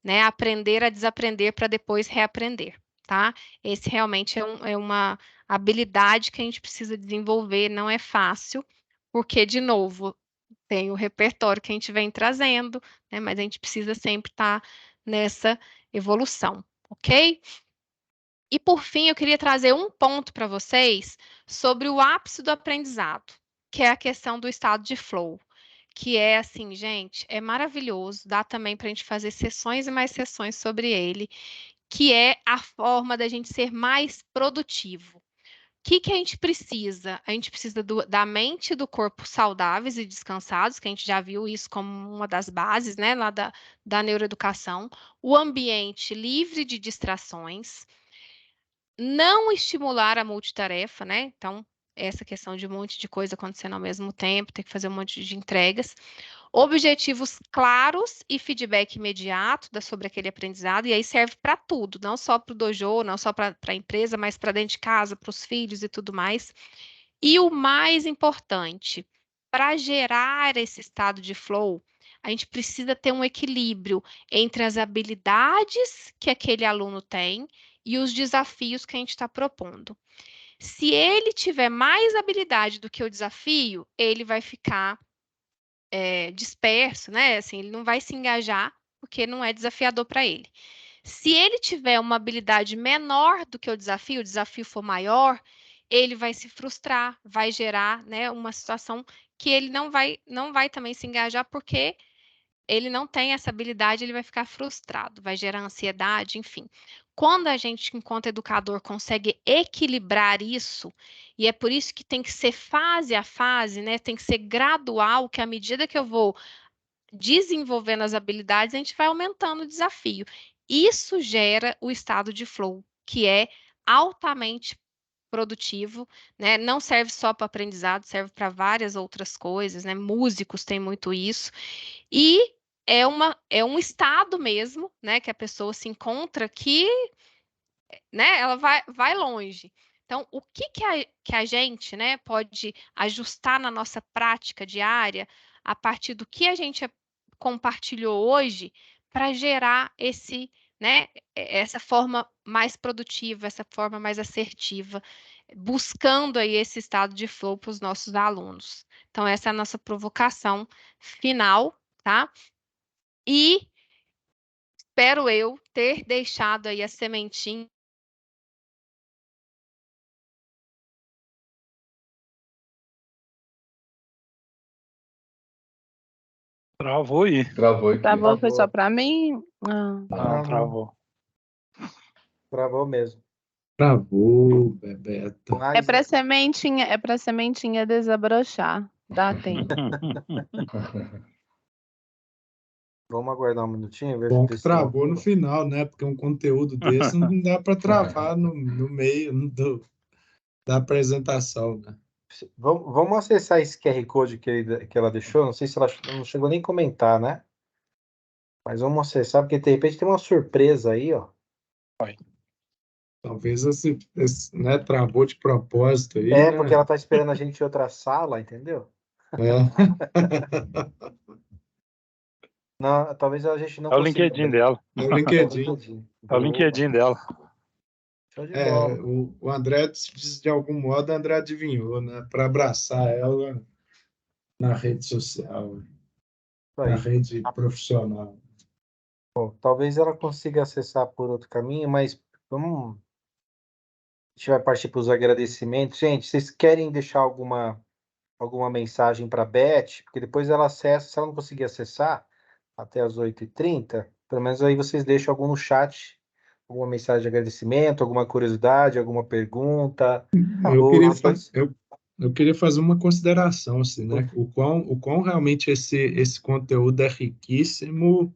né? Aprender a desaprender para depois reaprender, tá? Esse realmente é uma habilidade que a gente precisa desenvolver, não é fácil, porque, de novo, tem o repertório que a gente vem trazendo, né? Mas a gente precisa sempre estar nessa evolução, ok? E por fim, eu queria trazer um ponto para vocês sobre o ápice do aprendizado, que é a questão do estado de flow, que é assim, gente, é maravilhoso, dá também para a gente fazer sessões e mais sessões sobre ele, que é a forma da gente ser mais produtivo. O que a gente precisa? A gente precisa da mente e do corpo saudáveis e descansados, que a gente já viu isso como uma das bases, né, lá da neuroeducação. O ambiente livre de distrações. Não estimular a multitarefa, né? Então, essa questão de um monte de coisa acontecendo ao mesmo tempo, ter que fazer um monte de entregas. Objetivos claros e feedback imediato sobre aquele aprendizado, e aí serve para tudo, não só para o dojo, não só para a empresa, mas para dentro de casa, para os filhos e tudo mais. E o mais importante, para gerar esse estado de flow, a gente precisa ter um equilíbrio entre as habilidades que aquele aluno tem e os desafios que a gente está propondo. Se ele tiver mais habilidade do que o desafio, ele vai ficar disperso, né? Assim, ele não vai se engajar porque não é desafiador para ele. Se ele tiver uma habilidade menor do que o desafio for maior, ele vai se frustrar, vai gerar, né, uma situação que ele não vai também se engajar porque ele não tem essa habilidade, ele vai ficar frustrado, vai gerar ansiedade, enfim. Quando a gente, enquanto educador, consegue equilibrar isso, e é por isso que tem que ser fase a fase, né? Tem que ser gradual, que à medida que eu vou desenvolvendo as habilidades, a gente vai aumentando o desafio. Isso gera o estado de flow, que é altamente produtivo, né? Não serve só para aprendizado, serve para várias outras coisas, né? Músicos têm muito isso. E é um estado mesmo, né? Que a pessoa se encontra que, né? Ela vai longe. Então, o que a gente, né, pode ajustar na nossa prática diária a partir do que a gente compartilhou hoje para gerar né, essa forma mais produtiva, essa forma mais assertiva, buscando aí esse estado de flow para os nossos alunos. Então, essa é a nossa provocação final, tá? E espero eu ter deixado aí a sementinha. Travou aí. Travou aqui. Travou, foi só para mim? Ah. Não, travou. Travou mesmo. Travou, Bebeto. É para sementinha desabrochar. Dá tempo. Vamos aguardar um minutinho. Ver Bom se que travou no final, né? Porque um conteúdo desse não dá para travar no meio da apresentação, né? Vamos acessar esse QR Code que ela deixou. Não sei se ela não chegou nem a comentar, né? Mas vamos acessar, porque de repente tem uma surpresa aí, ó. Talvez esse né, travou de propósito aí, né? Porque ela tá esperando a gente em outra sala, entendeu? Não, talvez a gente não É o consiga. LinkedIn dela. É o LinkedIn. É o LinkedIn dela. Show de bola. O André, de algum modo, o André adivinhou, né? Para abraçar ela na rede social, na rede profissional. Bom, talvez ela consiga acessar por outro caminho, mas vamos. A gente vai partir para os agradecimentos. Gente, vocês querem deixar alguma mensagem para a Beth? Porque depois ela acessa, se ela não conseguir acessar até as 8h30, pelo menos aí vocês deixam algum no chat, alguma mensagem de agradecimento, alguma curiosidade, alguma pergunta. Eu queria fazer uma consideração, assim, né? O quão realmente esse conteúdo é riquíssimo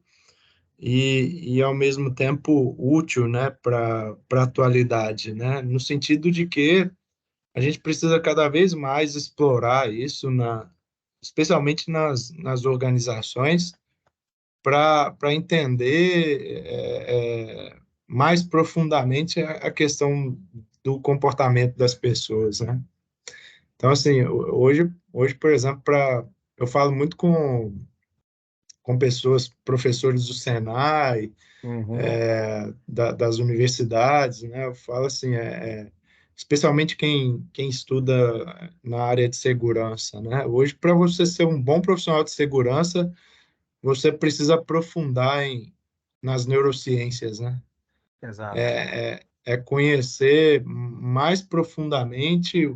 e ao mesmo tempo útil, né, para a atualidade, né? No sentido de que a gente precisa cada vez mais explorar isso, especialmente nas organizações, para entender mais profundamente a questão do comportamento das pessoas, né? Então, assim, hoje por exemplo, eu falo muito com pessoas, professores do Senai, das universidades, né? Eu falo assim, especialmente quem estuda na área de segurança, né? Hoje, para você ser um bom profissional de segurança, você precisa aprofundar nas neurociências, né? Exato. É conhecer mais profundamente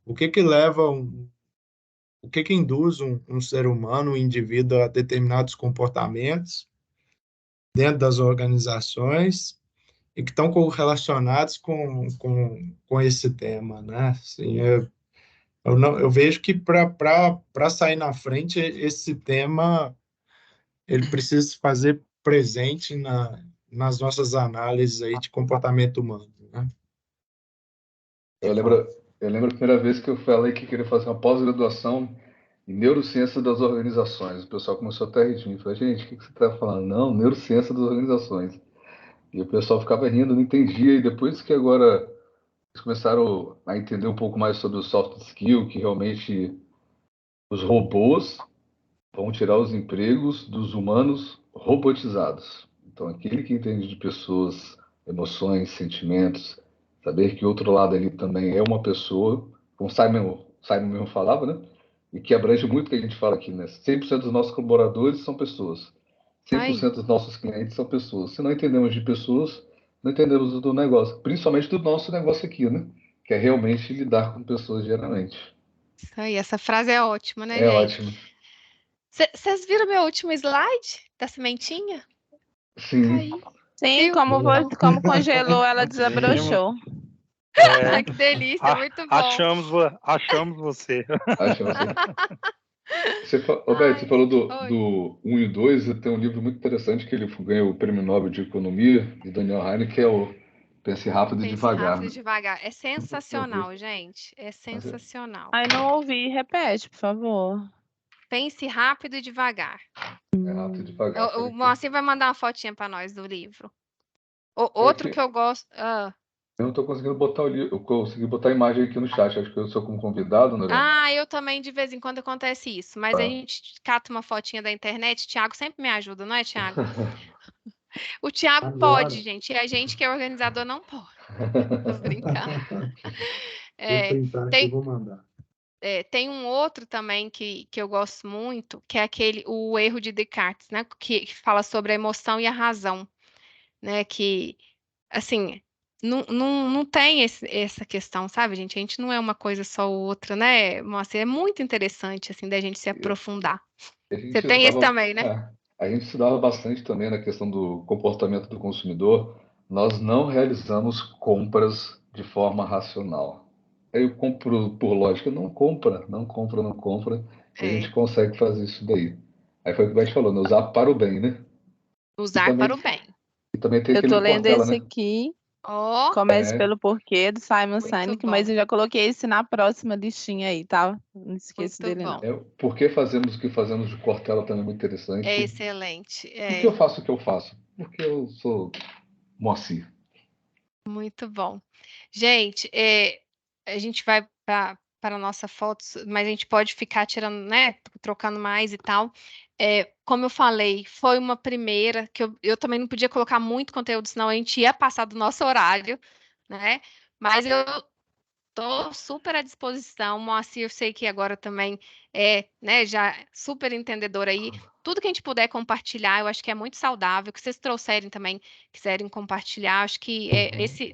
o que leva o que induz um ser humano, um indivíduo a determinados comportamentos dentro das organizações e que estão correlacionados com esse tema, né? Assim, eu vejo que para sair na frente, esse tema ele precisa se fazer presente nas nossas análises aí de comportamento humano, né? Eu lembro a primeira vez que eu falei que queria fazer uma pós-graduação em neurociência das organizações. O pessoal começou até a rir de mim. Falei, gente, o que você está falando? Não, neurociência das organizações. E o pessoal ficava rindo, não entendia. E depois que agora eles começaram a entender um pouco mais sobre o soft skill, que realmente os robôs vão tirar os empregos dos humanos robotizados. Então, aquele que entende de pessoas, emoções, sentimentos, saber que o outro lado ali também é uma pessoa, como Simon mesmo falava, né? E que abrange muito o que a gente fala aqui, né? 100% dos nossos colaboradores são pessoas. 100% dos nossos clientes são pessoas. Se não entendemos de pessoas, não entendemos do negócio. Principalmente do nosso negócio aqui, né? Que é realmente lidar com pessoas diariamente. Isso aí, essa frase é ótima, né, É gente? ótimo. Vocês viram meu último slide da sementinha? Sim. Caiu. Sim, como congelou, ela desabrochou. Ai, que delícia, muito bom. Achamos você. Roberto, você falou do 1 e 2, tem um livro muito interessante que ele ganhou o Prêmio Nobel de Economia, de Daniel Heine, que é o Pense Rápido e Devagar. Pense Rápido e Devagar. É sensacional, gente. É sensacional. Ai, não ouvi. Repete, por favor. Pense rápido e devagar. É rápido e devagar. O Moacir vai mandar uma fotinha para nós do livro. Outro que eu gosto... Eu não estou conseguindo botar o livro. Eu consegui botar a imagem aqui no chat. Acho que eu sou como convidado, Norena. Eu também, de vez em quando, acontece isso. Mas a gente cata uma fotinha da internet. Thiago sempre me ajuda, não é, Thiago? O Thiago pode, gente. E a gente que é organizador não pode. Tô brincando. Vou printar aqui e vou mandar. Tem um outro também que eu gosto muito, que é o erro de Descartes, né? Que fala sobre a emoção e a razão, né? Que, assim, não tem essa questão, sabe, gente? A gente não é uma coisa só ou outra, né? Nossa, é muito interessante, assim, da gente se aprofundar. Você tem esse também, né? A gente estudava bastante também na questão do comportamento do consumidor. Nós não realizamos compras de forma racional. Eu compro por lógica, não compra. A gente consegue fazer isso daí. Aí foi o que o Beth falou, né? Usar para o bem, né? Usar para o bem. E também tem Eu tô lendo Cortella, esse né? aqui. Comece pelo porquê, do Simon Sinek, mas eu já coloquei esse na próxima listinha aí, tá? Não esqueça dele, não. Por que fazemos o que fazemos de Cortella também é muito interessante. É excelente. Por que eu faço o que eu faço? Porque eu sou Moacir. Muito bom. Gente, a gente vai para a nossa foto, mas a gente pode ficar tirando, né? Trocando mais e tal. Como eu falei, foi uma primeira que eu também não podia colocar muito conteúdo, senão a gente ia passar do nosso horário, né? Mas eu estou super à disposição. Moacir, eu sei que agora também né, já super entendedor aí. Tudo que a gente puder compartilhar, eu acho que é muito saudável. Que vocês trouxerem também, quiserem compartilhar, acho que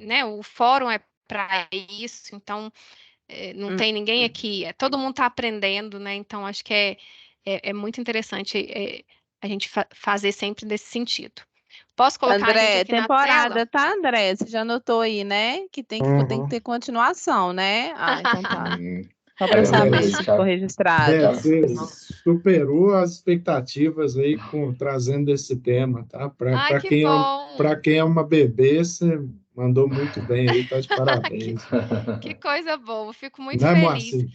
né, o fórum é para isso. Então, não tem ninguém aqui. Todo mundo está aprendendo, né? Então, acho que é muito interessante a gente fazer sempre nesse sentido. Posso colocar a gente aqui temporada, na tela? tá, André? Você já anotou aí, né? Que tem que ter continuação, né? Então tá. Só para saber se ficou registrado. Você superou as expectativas aí trazendo esse tema, tá? Para quem é uma bebê, você mandou muito bem aí, tá de parabéns. Que coisa boa, fico muito feliz. Moacir?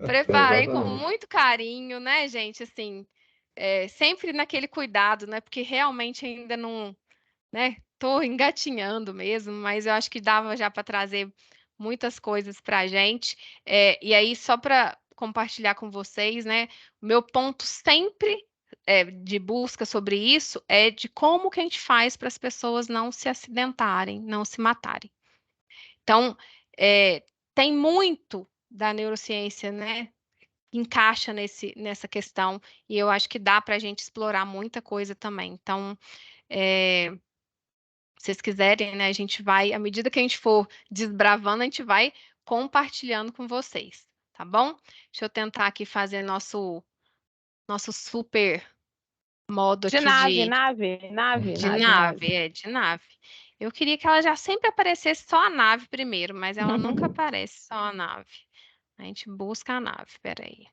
Preparei com muito carinho, né, gente? Assim, sempre naquele cuidado, né? Porque realmente ainda não, né? Tô engatinhando mesmo, mas eu acho que dava já para trazer muitas coisas para a gente. E aí, só para compartilhar com vocês, né? O meu ponto sempre de busca sobre isso é de como que a gente faz para as pessoas não se acidentarem, não se matarem. Então, tem muito da neurociência, né, que encaixa nessa questão, e eu acho que dá para a gente explorar muita coisa também. Então, se vocês quiserem, né, a gente vai, à medida que a gente for desbravando, a gente vai compartilhando com vocês, tá bom? Deixa eu tentar aqui fazer nosso super modo De aqui nave, de nave. Eu queria que ela já sempre aparecesse só a nave primeiro, mas ela nunca aparece só a nave. A gente busca a nave, peraí.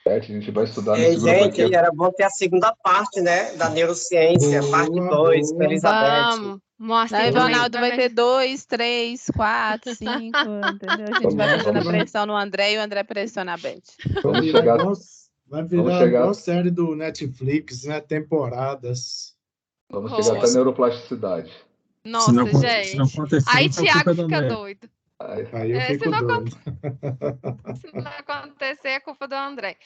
A gente vai estudar nesse grupo aqui. Gente, era bom ter a segunda parte, né, da neurociência, parte 2, com Elizabeth. Vamos, mostra Não, aí também. Ivanaldo vai ter 2, 3, 4, 5, entendeu? A gente vai fazendo a pressão no André e o André pressiona a Beth. Vamos chegar. Vai virar igual série do Netflix, né? Temporadas. Vamos chegar até a neuroplasticidade. Nossa, gente. Se não acontecer, Aí então a Thiago culpa é do fica André. doido. Aí eu fico doido. Se não acontecer, é culpa do André.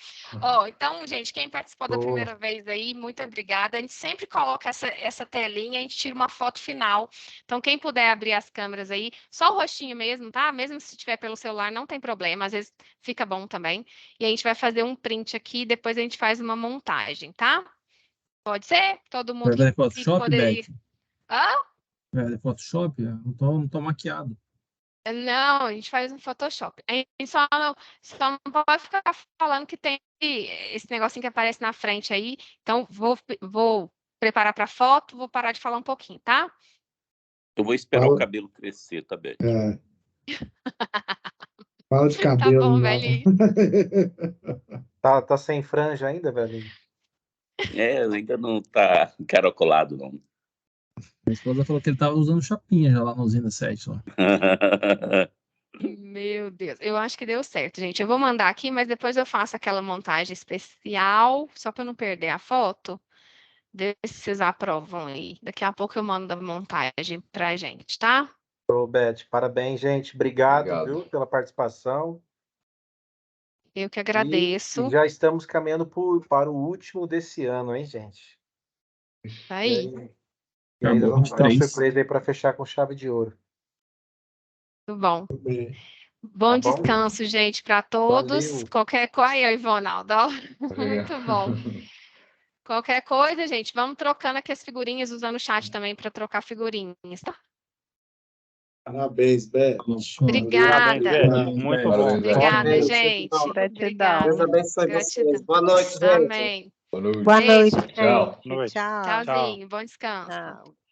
Ó, então, gente, quem participou da primeira vez aí, muito obrigada. A gente sempre coloca essa telinha, a gente tira uma foto final. Então, quem puder abrir as câmeras aí, só o rostinho mesmo, tá? Mesmo se tiver pelo celular, não tem problema, às vezes fica bom também. E a gente vai fazer um print aqui, depois a gente faz uma montagem, tá? Pode ser? Todo mundo Vai ver que Photoshop, poderia... Beth? Hã? Vai ver Photoshop? Eu não tô maquiado. Não, a gente faz um Photoshop. A gente só não pode ficar falando que tem esse negocinho que aparece na frente aí. Então, vou preparar para foto, vou parar de falar um pouquinho, tá? Eu vou esperar o cabelo crescer, tá, Beth? Fala de cabelo. Tá bom, velhinho. Tá sem franja ainda, velhinho? Ainda não tá encaracolado, não. A esposa falou que ele tava usando chapinha já lá na usina 7. Lá. Meu Deus, eu acho que deu certo, gente. Eu vou mandar aqui, mas depois eu faço aquela montagem especial, só para não perder a foto. Vê se vocês aprovam aí. Daqui a pouco eu mando a montagem pra gente, tá? Ô, Beth, parabéns, gente. Obrigado, viu, pela participação. Eu que agradeço. E já estamos caminhando para o último desse ano, hein, gente? Tá aí. E ainda vamos dar uma surpresa aí para fechar com chave de ouro. Muito bom. Bom descanso, gente, para todos. Valeu. Qualquer coisa. Aí, Ivonaldo. Muito bom. Qualquer coisa, gente, vamos trocando aqui as figurinhas, usando o chat também para trocar figurinhas, tá? Parabéns, Beth. Obrigada. Muito bom. Obrigada, gente. Gratidão. Deus abençoe vocês. Boa noite, gente. Amém. Boa noite. Boa noite, Beijo. Tchau. gente. Tchau. Tchauzinho. Bom descanso. Tchau.